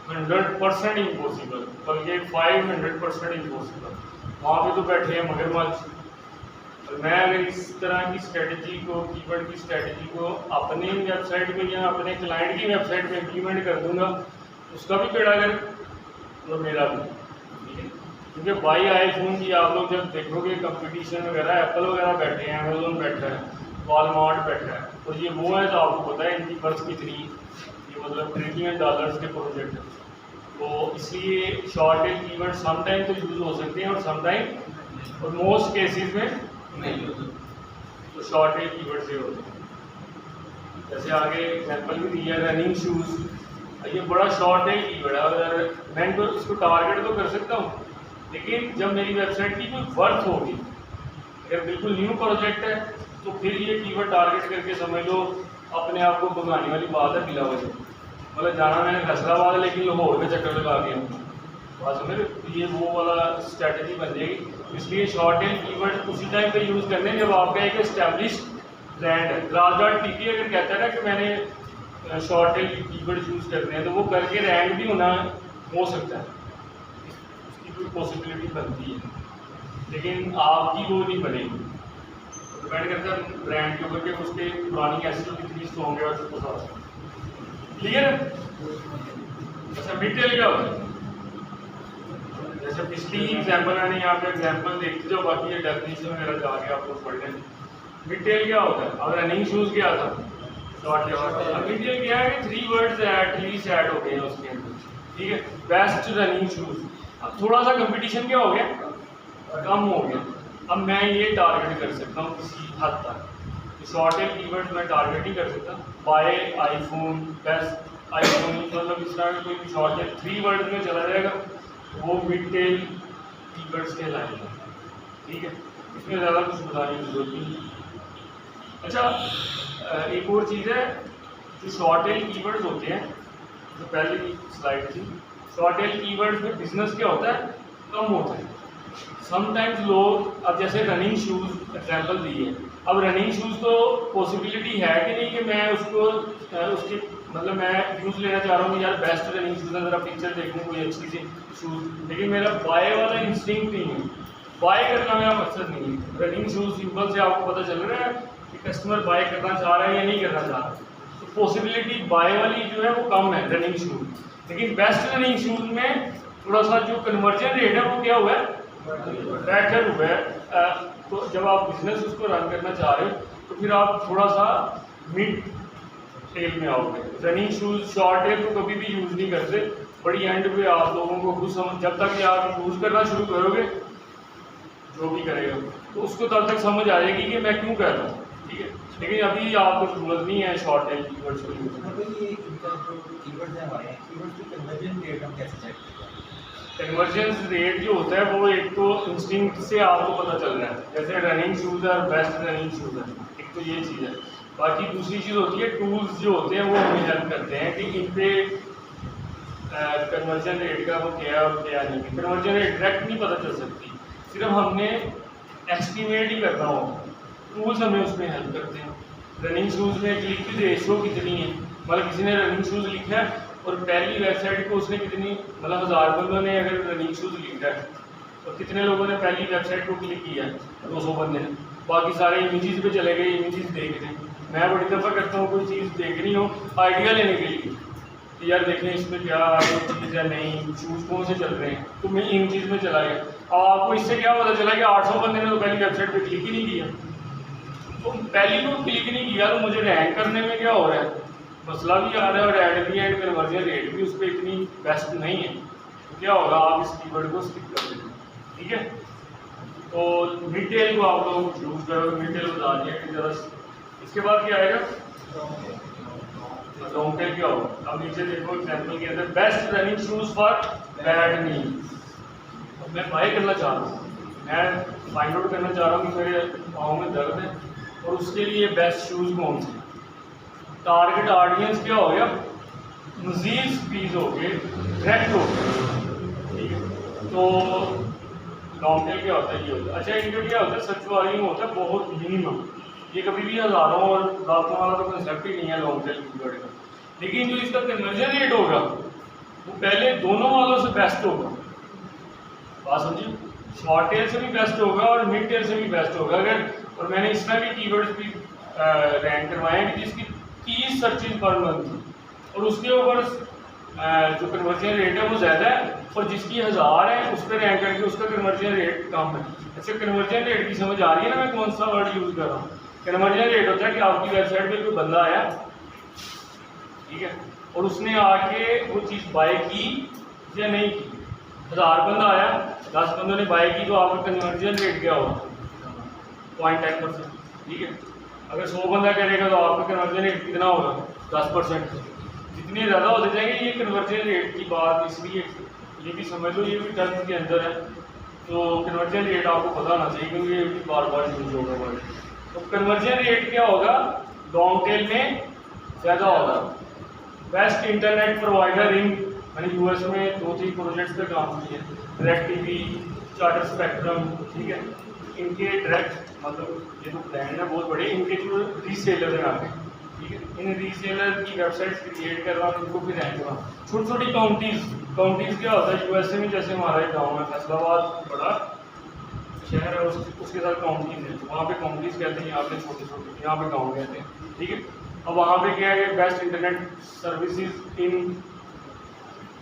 100% इम्पॉसिबल, बल्कि 500% इम्पॉसिबल। वहाँ पे तो बैठे हैं मगरमच्छ। और मैं अगर इस तरह की स्ट्रेटजी को, कीवर्ड की स्ट्रेटजी को अपनी वेबसाइट पे या अपने क्लाइंट की वेबसाइट पे इम्प्लीमेंट कर दूंगा, उसका भी बेड़ा गर्क और मेरा भी, ठीक है। क्योंकि बाई आईफोन की आप लोग जब देखोगे कंपटीशन वगैरह, एप्पल वगैरह बैठे हैं, अमेजोन बैठा है, वॉलमार्ट बैठा है, और ये वो है तो आपको पता है इनकी वर्थ कितनी, ये मतलब ट्रिलियन डॉलर्स के प्रोजेक्ट है। तो इसलिए शॉर्ट टेल कीवर्ड समटाइम तो यूज़ हो सकते हैं और समटाइम और मोस्ट केसेस में नहीं होते। तो शॉर्ट टेल कीवर्ड से होते हैं। जैसे आगे एग्जाम्पल भी दिया, रनिंग शूज़, ये बड़ा शॉर्ट टेल कीवर्ड है। अगर मैं इनको इसको टारगेट तो कर सकता हूँ, लेकिन जब मेरी वेबसाइट की कोई वर्थ होगी, अगर बिल्कुल न्यू प्रोजेक्ट है, तो फिर ये कीवर्ड टारगेट करके समझ लो अपने आप को भगाने वाली बात है बिला वजह। मतलब जाना मैंने फैसलाबाद, लेकिन लाहौर में चक्कर लगा के बात समझ, ये वो वाला स्ट्रैटेजी बन जाएगी। इसलिए शॉर्ट टेल कीवर्ड उसी टाइम पे यूज़ करने जब आपका एक एस्टैब्लिश ब्रांड है। राज.टीपी अगर कहता है ना कि मैंने शॉर्ट टेल कीवर्ड यूज़ करते हैं, तो वो करके रैंक भी होना हो सकता है, इसकी कोई पॉसिबिलिटी बनती है, लेकिन आपकी वो नहीं बनेगी। डिपेंड करता है ब्रांड के ऊपर कि उसके पुरानी एसईओ कितनी स्ट्रॉन्ग है और उसको साथ। क्लियर है? अच्छा, मिड टेल क्या होता है? जैसे पिछली एग्जाम्पल मैंने यहाँ पे एग्जाम्पल देखते जाओ, बाकी ये डेफिनेशन वगैरह जाके आप लोग पढ़ लें। मिड टेल क्या होता है? अब रनिंग शूज क्या था, शॉर्ट टेल। मिड टेल क्या है कि 3 वर्ड्स एटलीस्ट ऐड हो गए हैं उसके अंदर, ठीक है। Best running shoes. अब थोड़ा सा कंपटीशन क्या हो गया, कम हो गया। अब मैं ये टारगेट कर सकता हूँ किसी हद तक। शॉर्ट टेल कीवर्ड मैं टारगेट नहीं कर सकता। बाय आईफोन, बेस्ट आईफोन, मतलब इस तरह कोई शॉर्ट टेल 3 वर्ड में चला जाएगा, वो मिड टेल कीवर्ड्स के लाएंगे, ठीक है। इसमें ज़्यादा कुछ बताने की जरूरत नहीं। अच्छा, एक और चीज़ है, जो शॉर्ट टेल कीवर्ड्स होते हैं, जो पहले की स्लाइड थी, शॉर्ट टेल कीवर्ड्स में बिजनेस क्या होता है, कम होता है। समटाइम्स लोग, अब जैसे रनिंग शूज़ एग्जांपल दी है, अब रनिंग शूज़ तो पॉसिबिलिटी है कि नहीं कि मैं उसको उसकी मतलब मैं यूज़ लेना चाह रहा हूँ कि यार बेस्ट रनिंग शूज़ है, ज़रा पिक्चर देखने कोई अच्छी सी शूज़, लेकिन मेरा बाय वाला इंस्टिंक्ट नहीं है, बाय करना मेरा मकसद नहीं है। रनिंग शूज़ सिंपल से आपको पता चल रहा है कि कस्टमर बाय करना चाह रहा है या नहीं करना चाह रहा है, तो पॉसिबिलिटी बाय वाली जो है वो कम है रनिंग शूज़। लेकिन बेस्ट रनिंग शूज़ में थोड़ा सा जो कन्वर्जन रेट है वो क्या हुआ है, बेटर हुआ है। तो जब आप बिजनेस उसको रन करना चाह रहे हो, तो फिर आप थोड़ा सा मिड टेल में आओगे। रनिंग शूज़ शॉर्ट टेल को कभी भी यूज़ नहीं करते, बड़ी एंड पे आप लोगों को खुद समझ, जब तक कि आप यूज़ करना शुरू करोगे, जो भी करेगा तो उसको तब तक समझ आ जाएगी कि मैं क्यों कर रहा हूँ, ठीक है। लेकिन अभी आपको जरूरत नहीं है शॉर्ट टेल कीवर्ड्स को यूज़ करने। ये इनका जो कीवर्ड्स है हमारे, कीवर्ड्स की कन्वर्जन रेट हम कैसे चेक करते हैं? कन्वर्जन रेट जो होता है वो एक तो इंस्टिंक्ट से आपको पता चल रहा है, जैसे रनिंग शूज़ है और बेस्ट रनिंग शूज़ है, एक तो ये चीज़ है। बाकी दूसरी चीज़ होती है टूल्स जो होते हैं वो हमें हेल्प करते हैं कि इन पे कन्वर्जन रेट का वो क्या है और क्या नहीं है। कन्वर्जन रेट डायरेक्ट नहीं पता चल सकती, सिर्फ हमने एस्टिमेट ही करना होगा, टूल्स हमें उसमें हेल्प करते हैं। रनिंग शूज़ में क्लिक की रेशो कितनी है, मतलब किसी ने रनिंग शूज़ लिखा है और पहली वेबसाइट को उसने कितनी, मतलब 1000 बंदों ने अगर रनिंग शूज़ लिखा है और कितने लोगों ने पहली वेबसाइट को क्लिक किया है, 200 बंदे ने, बाकी सारे इमेजेस पे चले गए, इमेजेस देख रहे हैं। मैं बड़ी दफ़ा करता हूँ कोई चीज़ देखनी हो आइडिया लेने के लिए कि यार देखें इसमें क्या चीज़ है, नहीं शूज़ कौन से चल रहे हैं, तो मैं इन चीज़ में चला गया। आपको इससे क्या पता चला कि 800 बंदे ने तो पहली वेबसाइट पे क्लिक ही नहीं किया। तो पहली को क्लिक नहीं किया तो मुझे रैंक करने में क्या हो रहा है, मसला भी आ रहा है और ऐड भी एंड कन्वर्जन रेट भी उस पर इतनी बेस्ट नहीं है। तो क्या होगा, आप इस कीवर्ड को स्किप कर देंगे, ठीक है। तो मिड टेल को आप लोग यूज करोगे, मिड टेल बता दिया कि जरा। इसके बाद क्या आएगा, लॉन्ग टेल क्या होगा। अब नीचे देखो एग्जाम्पल के अंदर best running shoes for bad knees. मैं बाय करना चाह रहा हूँ, मैं फाइंड आउट करना चाह रहा हूँ कि मेरे पाँव में दर्द है और उसके लिए बेस्ट शूज़ कौन से। टारगेट ऑडियंस क्या हो गया, मजीद स्पीड हो गए, डायरेक्ट हो गए, ठीक है। तो लॉन्ग टेल क्या होता है, ये होता है। अच्छा, इनका क्या होता है, सर्च वॉल्यूम होता है बहुत मिनिमम। ये कभी भी हज़ारों और लाखों वाला तो कंसेप्ट ही नहीं है लॉन्ग टेल कीवर्ड का। लेकिन जो इसका कन्वर्जन रेट होगा वो पहले दोनों वालों से बेस्ट होगा। बात समझिए, शॉर्ट टेल से भी बेस्ट होगा और मिड टेल से भी बेस्ट होगा। अगर और मैंने इस तरह के कीवर्ड्स भी रैंक करवाए हैं कि जिसकी 30 सर्चेज पर मंथ और उसके ऊपर जो कन्वर्जन रेट है वो ज़्यादा है, और जिसकी 1000 है उस पर रैंक करके उसका कन्वर्जन रेट कम है। अच्छा, कन्वर्जन रेट की समझ आ रही है ना, मैं कौन सा वर्ड यूज़ कर रहा हूँ। कन्वर्जन रेट होता है कि आपकी वेबसाइट पर कोई बंदा आया, ठीक है, और उसने आके वो चीज़ बाय की या नहीं की। 1000 बंदा आया, 10 बंदों ने बाय की, तो आपका कन्वर्जन रेट क्या होगा, 0.10%, ठीक है। अगर 100 बंदा करेगा तो आपका कन्वर्जन रेट कितना होगा, 10%। जितने ज़्यादा होते जाएंगे, ये कन्वर्जन रेट की बात इसलिए ये भी समझ लो, ये भी टर्म्स के अंदर है। तो कन्वर्जन रेट आपको पता होना चाहिए क्योंकि ये भी बार बार यूज होगा वर्ड। तो कन्वर्जन रेट क्या होगा, लॉन्ग टेल में ज़्यादा होगा। बेस्ट इंटरनेट प्रोवाइडर इन, मैंने यूएस में 2-3 प्रोजेक्ट्स पे काम किए, डायरेक्ट टीवी, चार्टर स्पेक्ट्रम, ठीक है। इनके डायरेक्ट मतलब ये तो ब्रांड है बहुत बड़े, इनके जो रीसेलर हैं आगे, ठीक है, इन रीसेलर की वेबसाइट्स क्रिएट कर रहा हूँ, इनको भी रैंक कर रहा हूँ। छोटी छोटी काउंटीज़ क्या होता है यूएसए में, जैसे हमारा एक गाँव है फैसलाबाद, बड़ा शहर है, उसके साथ काउंटीज़ है, वहाँ पे काउंटीज़ कहते हैं, यहाँ पे छोटे छोटे, यहाँ पे गाँव कहते हैं, ठीक है। अब वहाँ पे क्या है, बेस्ट इंटरनेट सर्विसेज इन,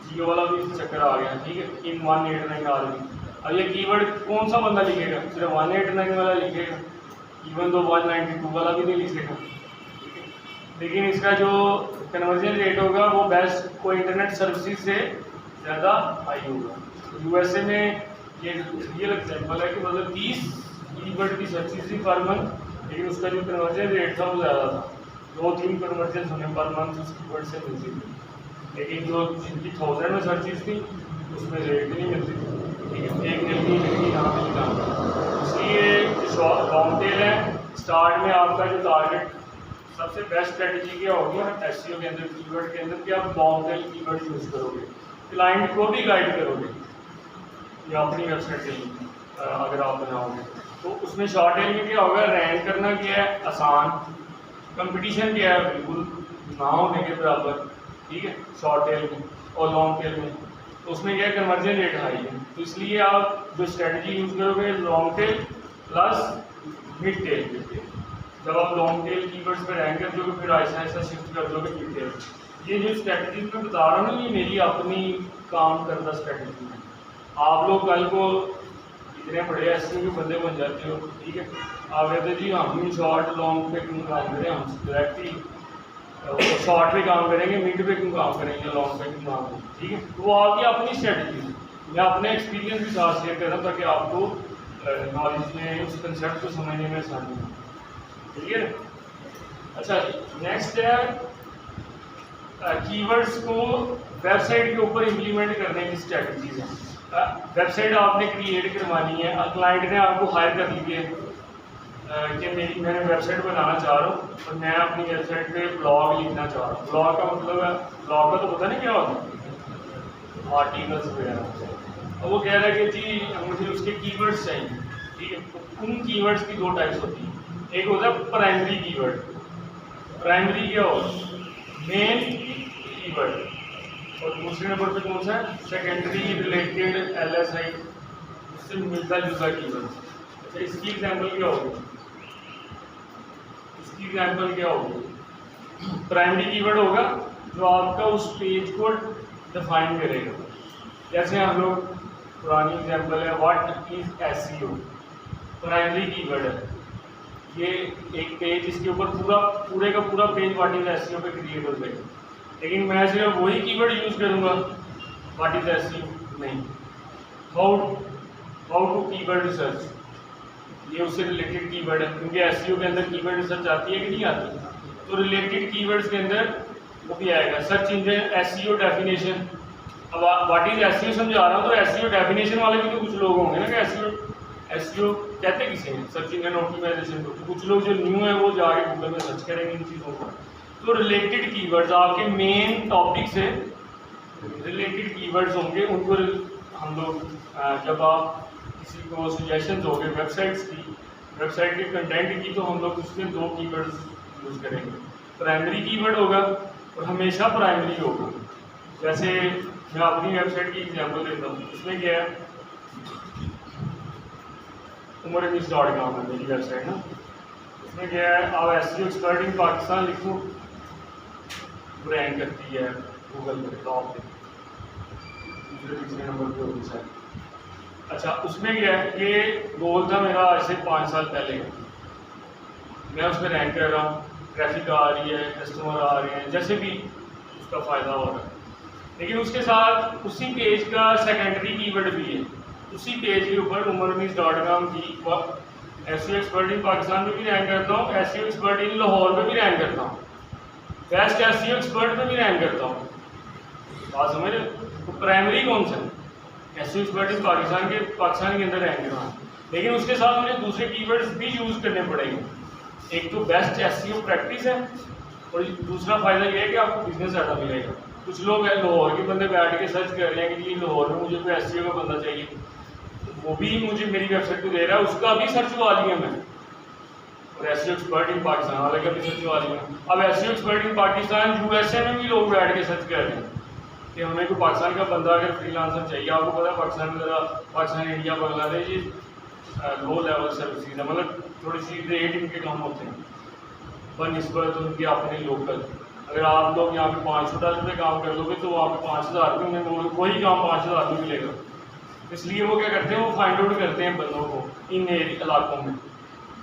जियो वाला भी चक्कर आ गया, ठीक है, इन 189 आदमी। अब ये कीवर्ड कौन सा बंदा लिखेगा, सिर्फ 189 वाला लिखेगा, इवन तो 192 वाला भी नहीं लिखेगा, ठीक है। लेकिन इसका जो कन्वर्जन रेट होगा वो बेस्ट को इंटरनेट सर्विसेज से ज़्यादा हाई होगा। यूएसए में ये रियल एग्जाम्पल है कि मतलब 30 कीवर्ड की सर्चेज थी पर मंथ, लेकिन उसका जो कन्वर्जन रेट था वो ज़्यादा था, 2-3 कन्वर्जन होने पर मंथ उस कीवर्ड से मिलती थी। लेकिन जो जिनकी 1000 में सर्चेज थी उसमें रेट नहीं मिलती थी, ठीक है, एक मिलती यहाँ मिलता। इसलिए जो लॉन्ग टेल है, स्टार्ट में आपका जो टारगेट, सबसे बेस्ट स्ट्रेटजी क्या होगी एसईओ के अंदर, कीवर्ड के अंदर, कि आप लॉन्ग टेल कीवर्ड यूज़ करोगे, क्लाइंट को भी गाइड करोगे या अपनी वेबसाइट के लिए अगर आप बनाओगे। तो उसमें शॉर्ट टेल में क्या होगा, रैंक करना क्या है, आसान, कंपटीशन क्या है, बिल्कुल ना होने के बराबर, ठीक है, शॉर्ट टेल में और लॉन्ग टेल में। तो उसमें क्या है, कन्वर्जन रेट हाई है। तो इसलिए आप जो स्ट्रेटजी यूज़ करोगे long tail plus mid tail, जब आप लॉन्ग टेल कीवर्ड्स पे रैंक कर दोगे फिर ऐसा ऐसा शिफ्ट कर दोगे मिड टेल। ये जो स्ट्रेटजी मैं बता रहा हूँ ना, ये मेरी अपनी काम करता स्ट्रेटजी है। आप लोग कल को इतने बड़े एसईओ के बंदे बन जाते हो, ठीक है, आप कहते जी हम शॉर्ट लॉन्ग पे क्यों काम करें, हम डायरेक्ट ही शॉर्ट पे काम करेंगे, मिड पे क्यों काम करेंगे, लॉन्ग पे क्यों काम करेंगे, ठीक है। तो वो आपकी अपनी स्ट्रेटजी है, मैं अपने एक्सपीरियंस भी साथ शेयर कर रहा हूँ ताकि आपको नॉलेज में उस कंसेप्ट को समझने में आसानी हो, ठीक है। अच्छा, नेक्स्ट है कीवर्ड्स को वेबसाइट के ऊपर इम्प्लीमेंट करने की स्ट्रेटजीज है। वेबसाइट आपने क्रिएट करवानी है, क्लाइंट ने आपको हायर कर ली है कि मैंने वेबसाइट बनाना चाह रहा हूँ और मैं अपनी वेबसाइट पे ब्लॉग लिखना चाह रहा हूँ। ब्लॉग का मतलब है, ब्लॉग का तो पता नहीं क्या होता है, आर्टिकल्स वगैरह। और वो कह रहा है कि जी मुझे उसके कीवर्ड्स चाहिए, ठीक है। तो उन कीवर्ड्स की 2 टाइप्स होती हैं, एक होता है प्राइमरी कीवर्ड। प्राइमरी क्या होगा, मेन कीवर्ड, और दूसरे नंबर पे कौन सा है, सेकेंडरी रिलेटेड LSI, उससे मिलता जुलता कीवर्ड। अच्छा, इसकी एग्जांपल क्या होगी, इसकी एग्जांपल क्या होगी, प्राइमरी कीवर्ड होगा जो आपका उस पेज को डिफाइन करेगा। जैसे हम लोग पुरानी एग्जांपल है what is SEO, primary keyword है ये। एक पेज इसके ऊपर पूरे का पूरा पेज व्हाट इज एसईओ पे क्रिएट हो जाएगा, लेकिन मैं सिर्फ वही कीवर्ड यूज़ करूँगा व्हाट इज एसईओ नहीं। हाउ टू कीवर्ड रिसर्च, ये उससे रिलेटेड कीवर्ड है, क्योंकि एसईओ के अंदर कीवर्ड रिसर्च आती है कि नहीं आती, तो रिलेटेड कीवर्ड्स के अंदर वो भी आएगा। सर्च इंजन एसईओ डेफिनेशन, अब व्हाट इज एसईओ समझा रहा हूँ तो एसईओ डेफिनेशन वाले भी तो कुछ लोग होंगे ना कि एसईओ कहते किसे हैं, सर्च इंजन ऑप्टिमाइजेशन को। तो कुछ लोग जो न्यू है वो जाके गूगल में सर्च करेंगे इन चीज़ों को। तो रिलेटेड कीवर्ड्स आपके मेन टॉपिक से रिलेटेड कीवर्ड्स होंगे, उनको हम लोग जब आप किसी को सजेशन दोगे वेबसाइट्स की, वेबसाइट के कंटेंट की, तो हम लोग उसमें 2 कीवर्ड्स यूज़ करेंगे। प्राइमरी कीवर्ड होगा और हमेशा प्राइमरी होगा। जैसे मैं अपनी वेबसाइट की एग्जांपल देता हूँ, इसमें क्या है umarnis.com है मेरी वेबसाइट ना। इसमें क्या है, आप एसईओ एक्सपर्ट इन पाकिस्तान लिखो, रैंक करती है गूगल पे टॉप पे, दूसरे तीसरे नंबर पे होगी शायद। अच्छा, उसमें क्या है, ये गोल था मेरा आज से 5 साल पहले का। मैं उसमें रैंक कर रहा हूँ, ट्रैफिक आ रही है, कस्टमर आ रहे हैं, जैसे भी उसका फ़ायदा हो रहा है। लेकिन उसके साथ उसी पेज का सेकेंडरी कीवर्ड भी है। उसी पेज के ऊपर umarnis.com की एसईओ एक्सपर्ट इन पाकिस्तान में भी रैंक करता हूँ, एसईओ एक्सपर्ट इन लाहौर में भी रैंक करता हूँ, बेस्ट एसईओ एक्सपर्ट में भी रैंक करता हूँ। बात समझ रहे? तो प्राइमरी कौन सा है, एसईओ एक्सपर्ट इन पाकिस्तान के अंदर रैंक करना है। लेकिन उसके साथ मुझे दूसरे कीवर्ड्स भी यूज़ करने पड़ेंगे। एक तो बेस्ट एसईओ प्रैक्टिस है, और दूसरा फ़ायदा ये है कि आपको बिजनेस डाटा मिलेगा। कुछ लोग हैं लाहौर के बंदे बैठ के सर्च कर रहे हैं कि जी लाहौर में मुझे कोई एसईओ का बंदा चाहिए, वो भी मुझे मेरी वेबसाइट को दे रहा है, उसका भी सर्च वा लिया मैं, और एसईओ एक्सपर्ट इन पाकिस्तान वाले का भी सर्च वा लिया। अब SEO expert in Pakistan USA में भी लोग बैठ के सर्च कर रहे हैं कि हमें कोई पाकिस्तान का बंदा अगर फ्रीलांसर चाहिए। आपको पता है Pakistan India Bangladesh low level services है, मतलब थोड़ी सी रेट इनके कम होते हैं बनस्बत उनके अपने लोकल। अगर आप लोग यहाँ पे 510 रुपये काम कर लोगे तो वहाँ पे 5000 रुपये में वही काम 5000 रुपये मिलेगा। इसलिए वो क्या करते हैं, वो फाइंड आउट करते हैं बंदों को इन इलाकों में,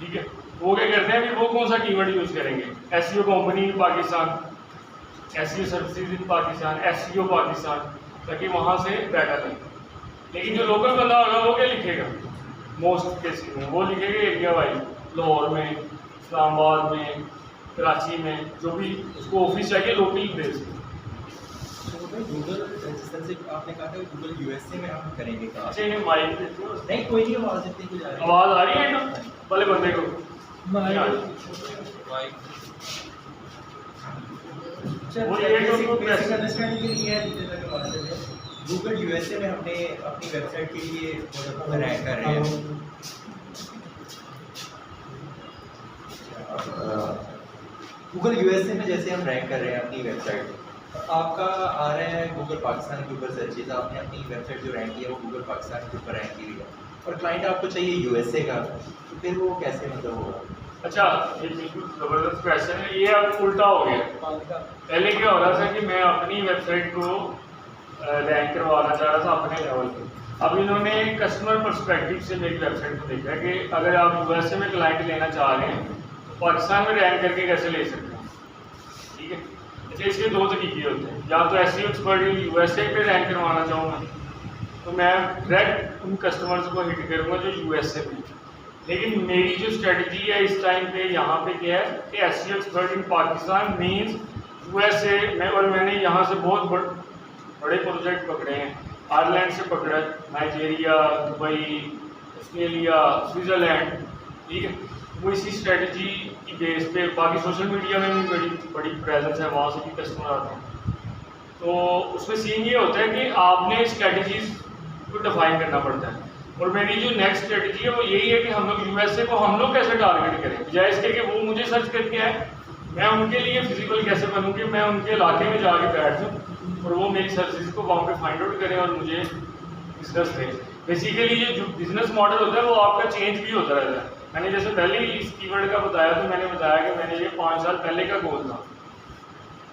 ठीक है। वो क्या करते हैं, वो कौन सा कीवर्ड यूज़ करेंगे, SEO company in Pakistan, SEO services in Pakistan, SEO Pakistan, ताकि वहाँ से डाटा लें। लेकिन जो लोकल बंदा होगा वो क्या लिखेगा, मोस्ट केसेस में वो लिखेगा एरिया वाइज, लाहौर में, इस्लामाबाद में, कराची में, जो भी उसको ऑफिस चाहिए लोकल बेस पे। गूगल जैसे आपने कहा था गूगल यूएसए में हम करेंगे काम। अच्छा, ये माइक देते हो? नहीं कोई नहीं, आवाज़ इतनी कुछ आ रही है। आवाज़ आ रही है ना वाले बंदे को? अंडरस्टैंडिंग के लिए है, जितने तक बात है गूगल यूएसए में हमने अपनी वेबसाइट के लिए रैंक कर रहे हैं। गूगल यूएसए में जैसे हम रैंक कर रहे हैं अपनी वेबसाइट, आपका आ रहा है गूगल पाकिस्तान के ऊपर सर्चेज, आपने अपनी वेबसाइट जो रैंक की है वो गूगल पाकिस्तान के ऊपर रैंक की है, और क्लाइंट आपको चाहिए यूएसए का, तो फिर वो कैसे मतलब होगा? अच्छा, ये बिल्कुल ज़बरदस्त क्वेश्चन है। ये अब उल्टा हो गया। पहले क्या हो रहा था कि मैं अपनी वेबसाइट को रैंक करवाना चाह रहा था अपने लेवल पे। अब इन्होंने कस्टमर पर्सपेक्टिव से मेरी वेबसाइट को देखा कि अगर आप यूएसए में क्लाइंट लेना चाह रहे हैं तो पाकिस्तान में रैंक करके कैसे ले सकते हैं, ठीक है। अच्छा, इसके 2 तरीके होते हैं, या तो एसईओ एक्सपर्ट यूएसए पे रैंक करवाना चाहूँगा तो मैं डायरेक्ट उन कस्टमर्स को हिट करूँगा जो यूएसए में। लेकिन मेरी जो स्ट्रेटजी है इस टाइम पे यहाँ पे क्या है कि SEO expert in Pakistan means USA में, और मैंने यहाँ से बहुत बड़े प्रोजेक्ट पकड़े हैं, आयरलैंड से पकड़ा, नाइजीरिया, दुबई, ऑस्ट्रेलिया, स्विट्ज़रलैंड, ठीक है। वो इसी स्ट्रेटजी की बेस पे, बाकी सोशल मीडिया में भी बड़ी प्रेजेंस है, वहाँ से भी कस्टमर आते हैं। तो उसमें सीन ये होता है कि आपने स्ट्रेटजीज को डिफाइन करना पड़ता है, और मेरी जो नेक्स्ट स्ट्रेटजी है वो यही है कि हम लोग यूएसए को हम लोग कैसे टारगेट करें, बजाय इसके कि वो मुझे सर्च करके आए, मैं उनके लिए फिजिकल कैसे बनूँ कि मैं उनके इलाके में जाके बैठ जाऊँ और वो मेरी सर्विसेज को वहाँ पे फाइंड आउट करें और मुझे बिजनेस दें। बेसिकली ये जो बिजनेस मॉडल होता है वो आपका चेंज भी होता रहता है। मैंने जैसे पहले ही इस कीवर्ड का बताया, तो मैंने बताया कि मैंने ये 5 साल पहले का गोल था,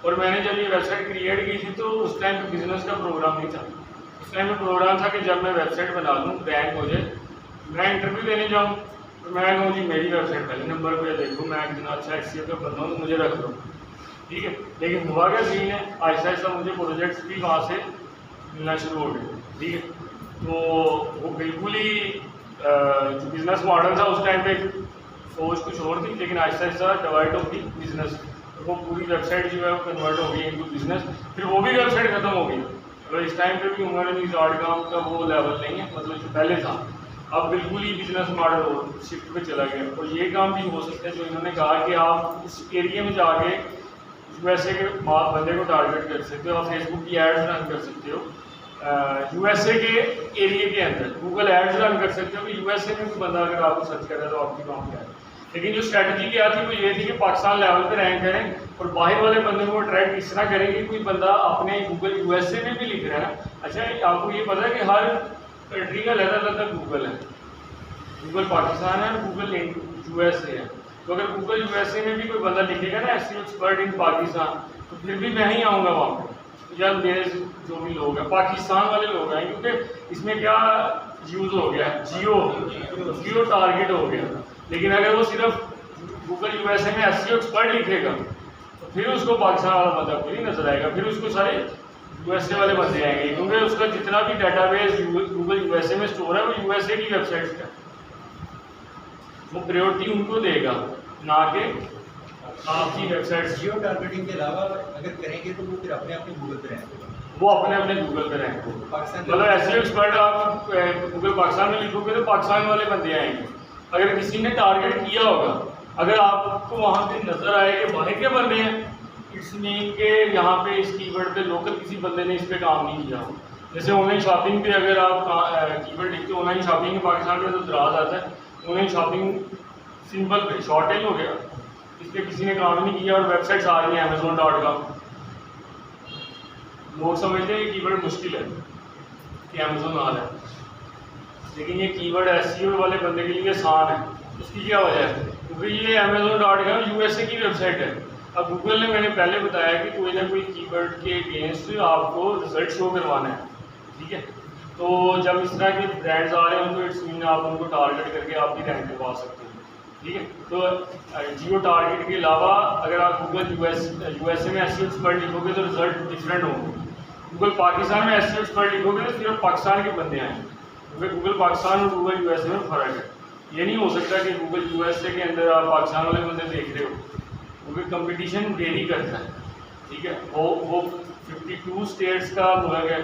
और मैंने जब ये वेबसाइट क्रिएट की थी तो उस टाइम बिजनेस का प्रोग्राम नहीं था, उस टाइम में प्रोग्राम था कि जब मैं वेबसाइट बना लूँ, बैंक हो जाए, मैं इंटरव्यू देने जाऊँ तो मैं कहूँ जी मेरी वेबसाइट पहले नंबर पे देखूँ, मैं कितना अच्छा SEO का बंदा हूँ तो मुझे रख लो, ठीक है। लेकिन हुआ क्या सीन है, आहिस्ता आहिस्ता मुझे प्रोजेक्ट्स भी वहाँ से मिलना शुरू हो गए, ठीक है। तो वो बिल्कुल ही जो बिज़नेस मॉडल था उस टाइम पे सोच कुछ और थी, लेकिन आहिस्ता आहिस्ता डिवाइड होगी बिजनेस, वो पूरी वेबसाइट जो है वो कन्वर्ट हो गई इनटू बिजनेस। फिर वो भी वेबसाइट खत्म हो गई, मतलब इस टाइम पे भी उन्होंने रिजॉर्ट का वो लेवल नहीं है, मतलब जो पहले था, अब बिल्कुल ही बिजनेस मॉडल शिफ्ट पे चला गया। और ये काम भी हो सकता है जो इन्होंने कहा कि आप इस एरिया में जाके USA के बंदे को टारगेट कर सकते हो, आप फेसबुक की एड्स रन कर सकते हो, USA के एरिया के अंदर गूगल एड्स रन कर सकते हो कि USA में कोई बंदा अगर आपको सर्च कर रहा है तो आपकी काम क्या है। लेकिन जो स्ट्रैटेजी क्या थी वो ये थी कि पाकिस्तान लेवल पे रैंक करें और बाहर वाले बंदे को अट्रैक्ट इस तरह करें कि कोई बंदा अपने गूगल USA में भी लिख रहा है ना। अच्छा, आपको ये पता है कि हर कंट्री का अलग गूगल है, गूगल पाकिस्तान है और गूगल USA है। तो अगर गूगल USA में भी कोई बंदा लिखेगा ना SEO एक्सपर्ट इन पाकिस्तान, तो फिर भी मैं ही आऊँगा वहाँ पर, या मेरे जो भी लोग हैं पाकिस्तान वाले लोग हैं, क्योंकि इसमें क्या यूज़ हो गया, जियो टारगेट हो गया। लेकिन अगर वो सिर्फ गूगल USA में SEO एक्सपर्ट लिखेगा तो फिर उसको पाकिस्तान वाला बंदा कोई नहीं नजर आएगा, फिर उसको सारे USA वाले बंदे आएंगे, क्योंकि उसका जितना भी डाटाबेस गूगल USA में स्टोर है वो USA की वेबसाइट का, वो प्रायोरिटी उनको देगा ना कि आपकी वेबसाइट। जियो टारगेटिंग के अलावा अगर करेंगे तो वो फिर अपने अपने गूगल पे रहेंगे, वो अपने गूगल पे रहेंगे। पाकिस्तान मतलब SEO एक्सपर्ट आप गूगल पाकिस्तान में लिखोगे तो पाकिस्तान वाले बंदे आएंगे। अगर किसी ने टारगेट किया होगा, अगर आपको वहाँ पे नजर आए कि बाहर के बंदे हैं, इट्स मीन के यहाँ पे इस कीवर्ड पे लोकल किसी बंदे ने इस पे काम नहीं किया हो। जैसे ऑनलाइन शॉपिंग पे अगर आप कीवर्ड लिखते हो, ऑनलाइन शॉपिंग पाकिस्तान में तो दराज आता है, ऑनलाइन शॉपिंग सिंपल पे शॉर्टेज हो गया, इस पर किसी ने काम नहीं किया और वेबसाइट्स आ रही हैं Amazon.com। लोग समझते हैं कि कीवर्ड मुश्किल है कि Amazon आ रहा है, लेकिन ये कीवर्ड SEO वाले बंदे के लिए आसान है। उसकी क्या वजह है, क्योंकि ये Amazon.com USA की वेबसाइट है। अब गूगल ने, मैंने पहले बताया कि कोई ना कोई कीवर्ड के अगेंस्ट आपको रिजल्ट शो करवाना है, ठीक है। तो जब इस तरह के ब्रांड्स आ रहे हैं तो इट्स मीन आप उनको टारगेट करके आप भी रैंक करवा सकते हैं, ठीक है। तो जियो टारगेट के अलावा अगर आप गूगल USA में SEO एक्सपर्ट लिखोगे तो रिजल्ट डिफरेंट होंगे। गूगल पाकिस्तान में SEO एक्सपर्ट लिखोगे तो सिर्फ पाकिस्तान के बंदे आएंगे, क्योंकि गूगल पाकिस्तान और गूगल USA में फ़र्क है। ये नहीं हो सकता कि गूगल USA के अंदर आप पाकिस्तान वाले बंदे देख रहे हो, क्योंकि कंपटीशन वेरी करता है, ठीक है। वो 52 स्टेट्स का मुल्क है,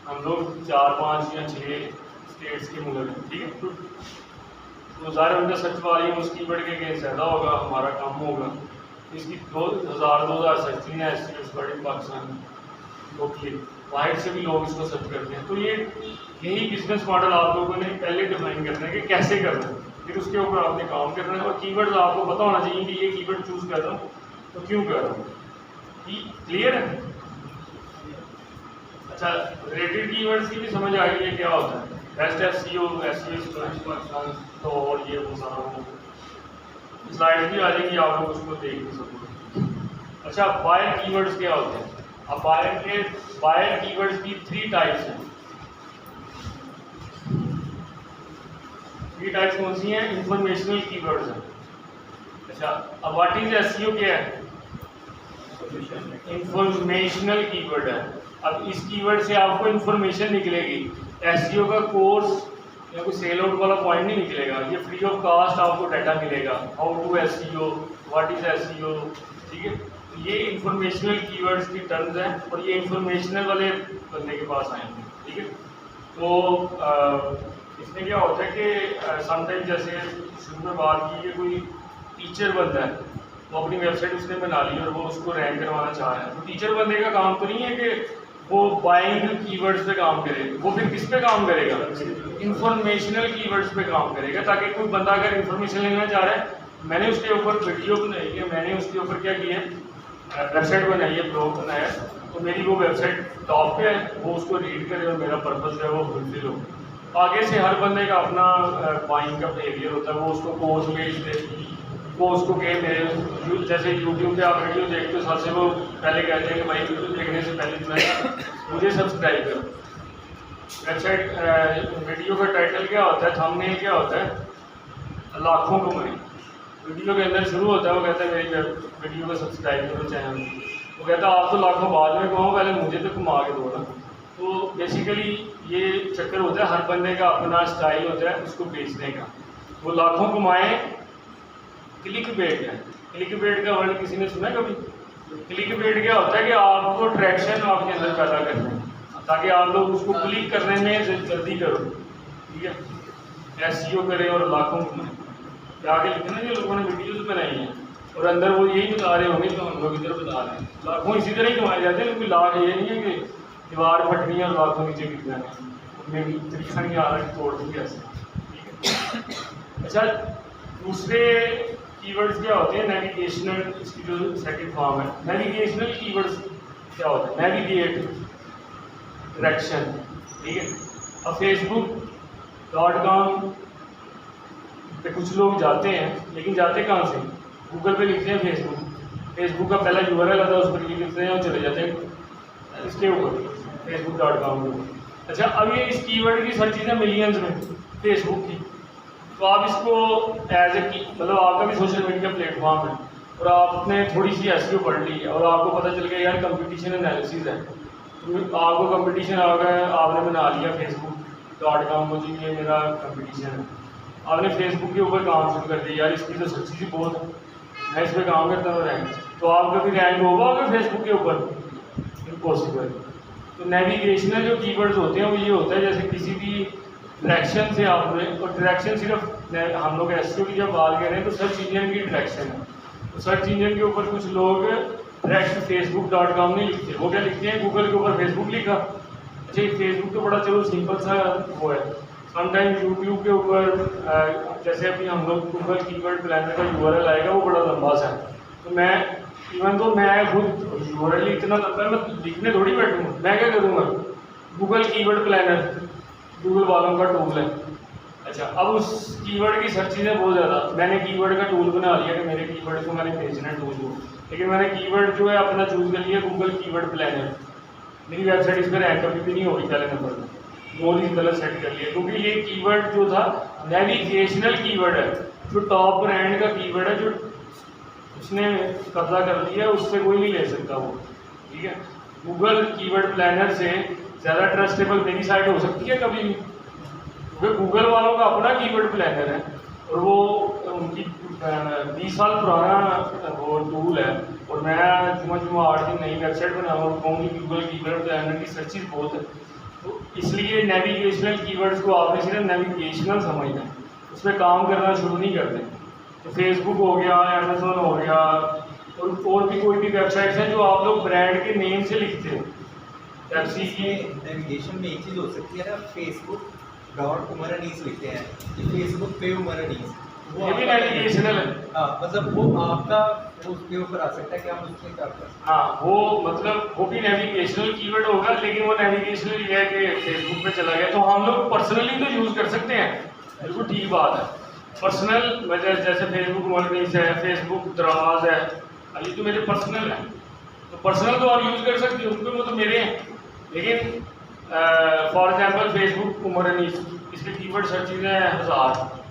हम लोग 4, 5 या 6 स्टेट्स के मुल्क हैं, ठीक है। तो ज़ाहिर उनका सर्च वॉल्यूम उसकी बढ़ के ज़्यादा होगा, हमारा कम होगा। इसकी 2000 सर्च है SEO एक्सपर्ट इन पाकिस्तान में, लोकली बाहर से भी लोग इसको सर्च करते हैं। तो ये यही बिजनेस मॉडल आप लोगों ने पहले डिफाइन करना है कि कैसे करना है, फिर उसके ऊपर आपने काम करना है। और कीवर्ड्स आपको पता होना चाहिए कि ये कीवर्ड चूज़ कर रहा हूँ तो क्यों कर रहा हूँ, क्लियर है। अच्छा, रिलेटेड कीवर्ड्स की भी समझ आ गई है क्या होता है, बेस्ट SEO पाकिस्तान, तो और ये वो सारा स्लाइड भी आ जाएगी, आप लोग उसको देख भी सकोगे। अच्छा, बायर कीवर्ड्स क्या होते हैं। अब बायर कीवर्ड्स की 3 टाइप्स हैं। 3 टाइप्स कौन सी हैं, इंफॉर्मेशनल कीवर्ड्स हैं। अच्छा, अब व्हाट इज SEO क्या है, इंफॉर्मेशनल कीवर्ड है। अब इस कीवर्ड से आपको इंफॉर्मेशन निकलेगी, SEO का कोर्स या कोई सेल आउट वाला पॉइंट नहीं निकलेगा, ये फ्री ऑफ कास्ट आपको डाटा मिलेगा, how to SEO, what is SEO, ठीक है। ये इंफॉर्मेशनल कीवर्ड्स की टर्म्स हैं और ये इंफॉर्मेशनल वाले बंदे के पास आएंगे, ठीक है। तो इसमें क्या होता है कि समटाइम जैसे शुरू में बात की कि कोई टीचर बंदा है, वो अपनी वेबसाइट उसने बना ली और वो उसको रैंक करवाना चाह रहा है, तो टीचर बंदे का काम तो नहीं है कि वो बाइंग कीवर्ड्स पे काम करे, वो फिर किस पे काम करेगा, इंफॉर्मेशनल कीवर्ड्स पे काम करेगा, ताकि कोई बंदा अगर इंफॉर्मेशन लेना चाह रहा है, मैंने उसके ऊपर वीडियो बनाई है, मैंने उसके ऊपर क्या किया है, वेबसाइट बनाई है, ब्लॉग बनाया, तो मेरी वो वेबसाइट टॉप पे है, वो उसको रीड करे और मेरा पर्पस है वो फुलफिल हो। आगे से हर बंदे का अपना बाइंग का बिहेवियर होता है, वो उसको कोर्स भेज दे, वो उसको कहे मेरे जैसे यूट्यूब पे आप वीडियो देखते हो, सबसे वो पहले कहते हैं कि भाई वीडियो देखने से पहले जो है मुझे सब्सक्राइब करो, वेबसाइट वीडियो का टाइटल क्या होता है, थंबनेल क्या होता है, लाखों कमाए। वीडियो के अंदर शुरू होता है, वो कहता है मेरी वीडियो को सब्सक्राइब करो चैनल, वो कहता है आप तो लाखों बाद में कमाओ, पहले मुझे तो कमा के दो ना। तो बेसिकली ये चक्कर होता है, हर बंदे का अपना स्टाइल होता है उसको बेचने का। वो लाखों कमाए, क्लिक बेट है। क्लिक बेट का वर्ड किसी ने सुना है कभी? क्लिक बेट क्या होता है कि आपको ट्रैक्शन आपके अंदर पैदा करना है ताकि आप लोग उसको क्लिक करने में जल्दी करो, ठीक है, एसईओ करें और लाखों कमाएं। आगे लिखना ये लोगों ने वीडियोस बनाई हैं और अंदर वो यही बता रहे होंगे तो हम लोग इधर बता रहे हैं। लाखों इसी तरह ही कमाए जाते हैं, लेकिन लाख ये नहीं है कि दीवार फटनी है और लाखों नीचे गिर जाने, उनमें भी तरीका नहीं आ रहा कि तोड़ दूँ कैसे, ठीक है। अच्छा, दूसरे कीवर्ड्स क्या होते हैं? नेविगेशनल, इसकी जो सेकंड फॉर्म है। नेविगेशनल कीवर्ड्स क्या होता है? नेविगेट, डायरेक्शन, ठीक है। अब facebook.com पे कुछ लोग जाते हैं, लेकिन जाते कहाँ से? गूगल पे लिखते हैं फेसबुक का पहला यूआरएल आता है, उस पर क्लिक करते हैं और चले जाते हैं इसके ऊपर, facebook.com के ऊपर। अच्छा, अब ये इस कीवर्ड की सर्चिज है मिलियंस में फेसबुक की, तो आप इसको एज ए मतलब आपका भी सोशल मीडिया प्लेटफॉर्म है और आपने थोड़ी सी एसईओ पढ़ ली है और आपको पता चल गया यार कंपटीशन एनालिसिस है, तो आपको कंपटीशन आ गया, आपने बना लिया facebook.com को, जी ये मेरा कंपटीशन है। आपने फेसबुक के ऊपर काम शुरू कर दिया, यार इसकी तो सर्चिज ही बहुत है, मैं इस पर काम करता हूँ रैंक, तो आप कभी रैंक होगा अगर फेसबुक के ऊपर? इम्पॉसिबल। तो नेविगेशनल जो कीवर्ड्स होते हैं वो ये होता है जैसे किसी भी डायरेक्शन से आपने, और डायरेक्शन सिर्फ हम लोग एसईओ की जब बात कर रहे हैं तो सर्च इंजन की डायरेक्शन है। तो सर्च इंजन के ऊपर कुछ लोग डायरेक्ट facebook.com नहीं लिखते, वो क्या लिखते हैं? गूगल के ऊपर फेसबुक लिखा। अच्छा, फेसबुक तो बड़ा चलो सिंपल सा वो है। समटाइम यूट्यूब के ऊपर जैसे अभी हम लोग गूगल कीवर्ड प्लानर का यूआरएल आएगा, वो बड़ा लंबा सा है, तो मैं इवन तो मैं खुद यूआरएल इतना लंबा है, मैं लिखने थोड़ी बैठूँगा, मैं क्या करूँगा? गूगल कीवर्ड प्लानर गूगल वालों का टूल है। अच्छा, अब उस कीवर्ड की सर्चिज है बहुत ज़्यादा, मैंने कीवर्ड का टूल बना लिया कि मेरे कीवर्ड को मैंने भेजना है टूल को, लेकिन मैंने कीवर्ड जो है अपना चूज कर लिया गूगल कीवर्ड प्लानर। मेरी वेबसाइट इस पर रैंक कभी भी नहीं होगी पहले नंबर में, गोल ही गलत सेट कर लिया, क्योंकि ये कीवर्ड जो था नेविगेशनल कीवर्ड है, जो टॉप ब्रांड का कीवर्ड है, जो उसने कब्जा कर लिया, उससे कोई नहीं ले सकता वो, ठीक है। गूगल कीवर्ड प्लानर से ज़्यादा ट्रस्टेबल मेरी साइट हो सकती है कभी भी, क्योंकि गूगल वालों का अपना कीवर्ड प्लानर है और वो उनकी 20 साल पुराना वो टूल है, और मैं जुम्मा 8 दिन नई वेबसाइट बनाऊँ और कहूँगी गूगल कीवर्ड प्लानर की सर्चिज बहुत है। तो इसलिए नेविगेशनल कीवर्ड्स को आपने सिर्फ नेविगेशनल समझना है, उस पर काम करना शुरू नहीं करते। तो फेसबुक हो गया, अमेजोन हो गया, और भी कोई भी वेबसाइट्स हैं जो आप लोग ब्रांड के नेम से लिखते हो। पेप्सी के नेविगेशन में एक चीज़ हो सकती है ना, facebook.umar अनीस लिखते हैं, ये फेसबुक पे उमर अनीस, ये भी नेविगेशनल है। हाँ, मतलब वो आपका उसके ऊपर आ सकता है कि हम उसमें क्या कर सकते हैं। हाँ, वो मतलब वो भी नेविगेशनल कीवर्ड होगा, लेकिन वो नेविगेशनल ये है कि फेसबुक पे चला गया, तो हम लोग पर्सनली तो यूज़ कर सकते हैं, बिल्कुल ठीक बात है। पर्सनल वजह जैसे फेसबुक मॉनिटरिंग है, फेसबुक दराज है, ये तो मेरे पर्सनल है, तो पर्सनल तो आप यूज़ कर सकते हो, उनको वो तो मेरे हैं। लेकिन for example Facebook Umar Anees, इसके कीवर्ड सर्चिज हैं 1000,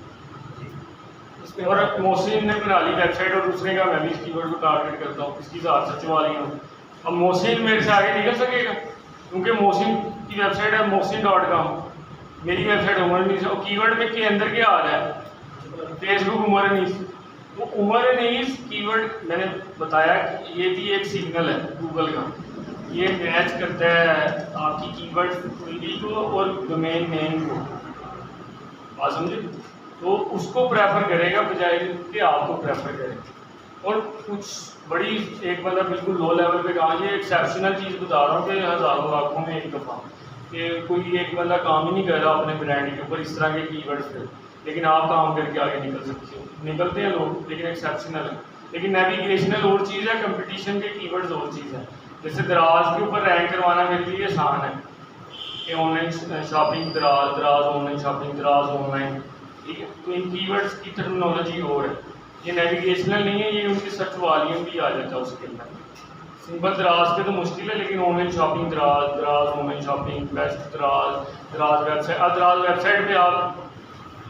और मोहसिन ने बना ली वेबसाइट और दूसरे का मैं भी इस कीवर्ड को टारगेट करता हूँ, इसकी 1000 सर्च वाली हूँ। अब मोहसिन मेरे से आगे निकल सकेगा, क्योंकि मोहसिन की वेबसाइट है mohsin.com, मेरी वेबसाइट उमर अनीस है, और कीवर्ड में के अंदर क्या आ रहा है? फेसबुक उमर अनीस। तो उमर अनीस कीवर्ड मैंने बताया कि ये भी एक सिग्नल है गूगल का, ये मैच करता है आपकी कीवर्ड क्वेरी को और डोमेन नेम को, बात समझे? तो उसको प्रेफर करेगा बजाय कि आपको प्रेफर करे। और कुछ बड़ी एक बंदा बिल्कुल लो लेवल पे कहा, ये एक्सेप्शनल चीज़ बता रहा हूँ कि हज़ारों लाखों में एक दफ़ा कि कोई एक बंदा काम ही नहीं कर रहा अपने ब्रांड के ऊपर इस तरह के कीवर्ड्स पे, लेकिन आप काम करके आगे निकल सकते हो, निकलते हैं लोग, लेकिन एक्सेप्शनल है। लेकिन नेविगेशनल और चीज़ है, कंपटीशन के कीवर्ड्स और चीज़ है। जैसे दराज के ऊपर रैंक करवाना मेरे लिए आसान है कि ऑनलाइन शॉपिंग दराज, दराज ऑनलाइन शॉपिंग, दराज ऑनलाइन, ठीक है। तो इन कीवर्ड्स की टर्मिनोलॉजी और है, ये नेविगेशनल नहीं है, ये उनकी सर्च वॉल्यूम भी आ जाता है उसके अंदर। सिंपल दराज पे तो मुश्किल है, लेकिन ऑनलाइन शॉपिंग दराज, दराज ऑनलाइन शॉपिंग, बेस्ट दराज, दराज वेबसाइट। अब दराज वेबसाइट पे आप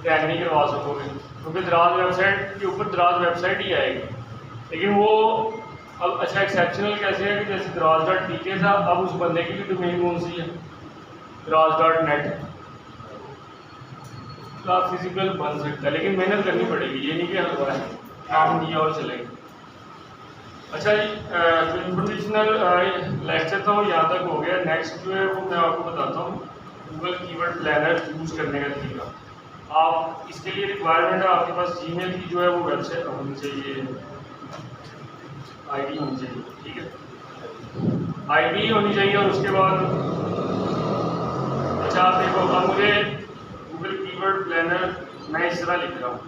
टैग नहीं करवा सकोगे, क्योंकि दराज वेबसाइट के ऊपर दराज वेबसाइट ही आएगी। लेकिन वो अब अच्छा एक्सेप्शनल कैसे है कि जैसे दराज.pk था, अब उस बंदे की भी डोमेन कौन सी है, दराज.net। तो आप फिजिकल बन सकता है, लेकिन मेहनत करनी पड़ेगी, ये नहीं कि हलवा है काम दिया और चलेगा। अच्छा जी, जो इन्फॉर्मेशनल लेक्चर था वो यहाँ तक हो गया। नेक्स्ट जो है वो मैं आपको बताता हूँ गूगल कीवर्ड प्लानर यूज़ करने का तरीका। आप इसके लिए रिक्वायरमेंट है, आपके पास जीमेल की जो है वो वेबसाइट होनी चाहिए, आईडी होनी चाहिए, ठीक है, आईडी होनी चाहिए। और उसके बाद अच्छा आप देखो, अब मुझे गूगल कीवर्ड प्लानर मैं इस तरह लिख रहा हूँ,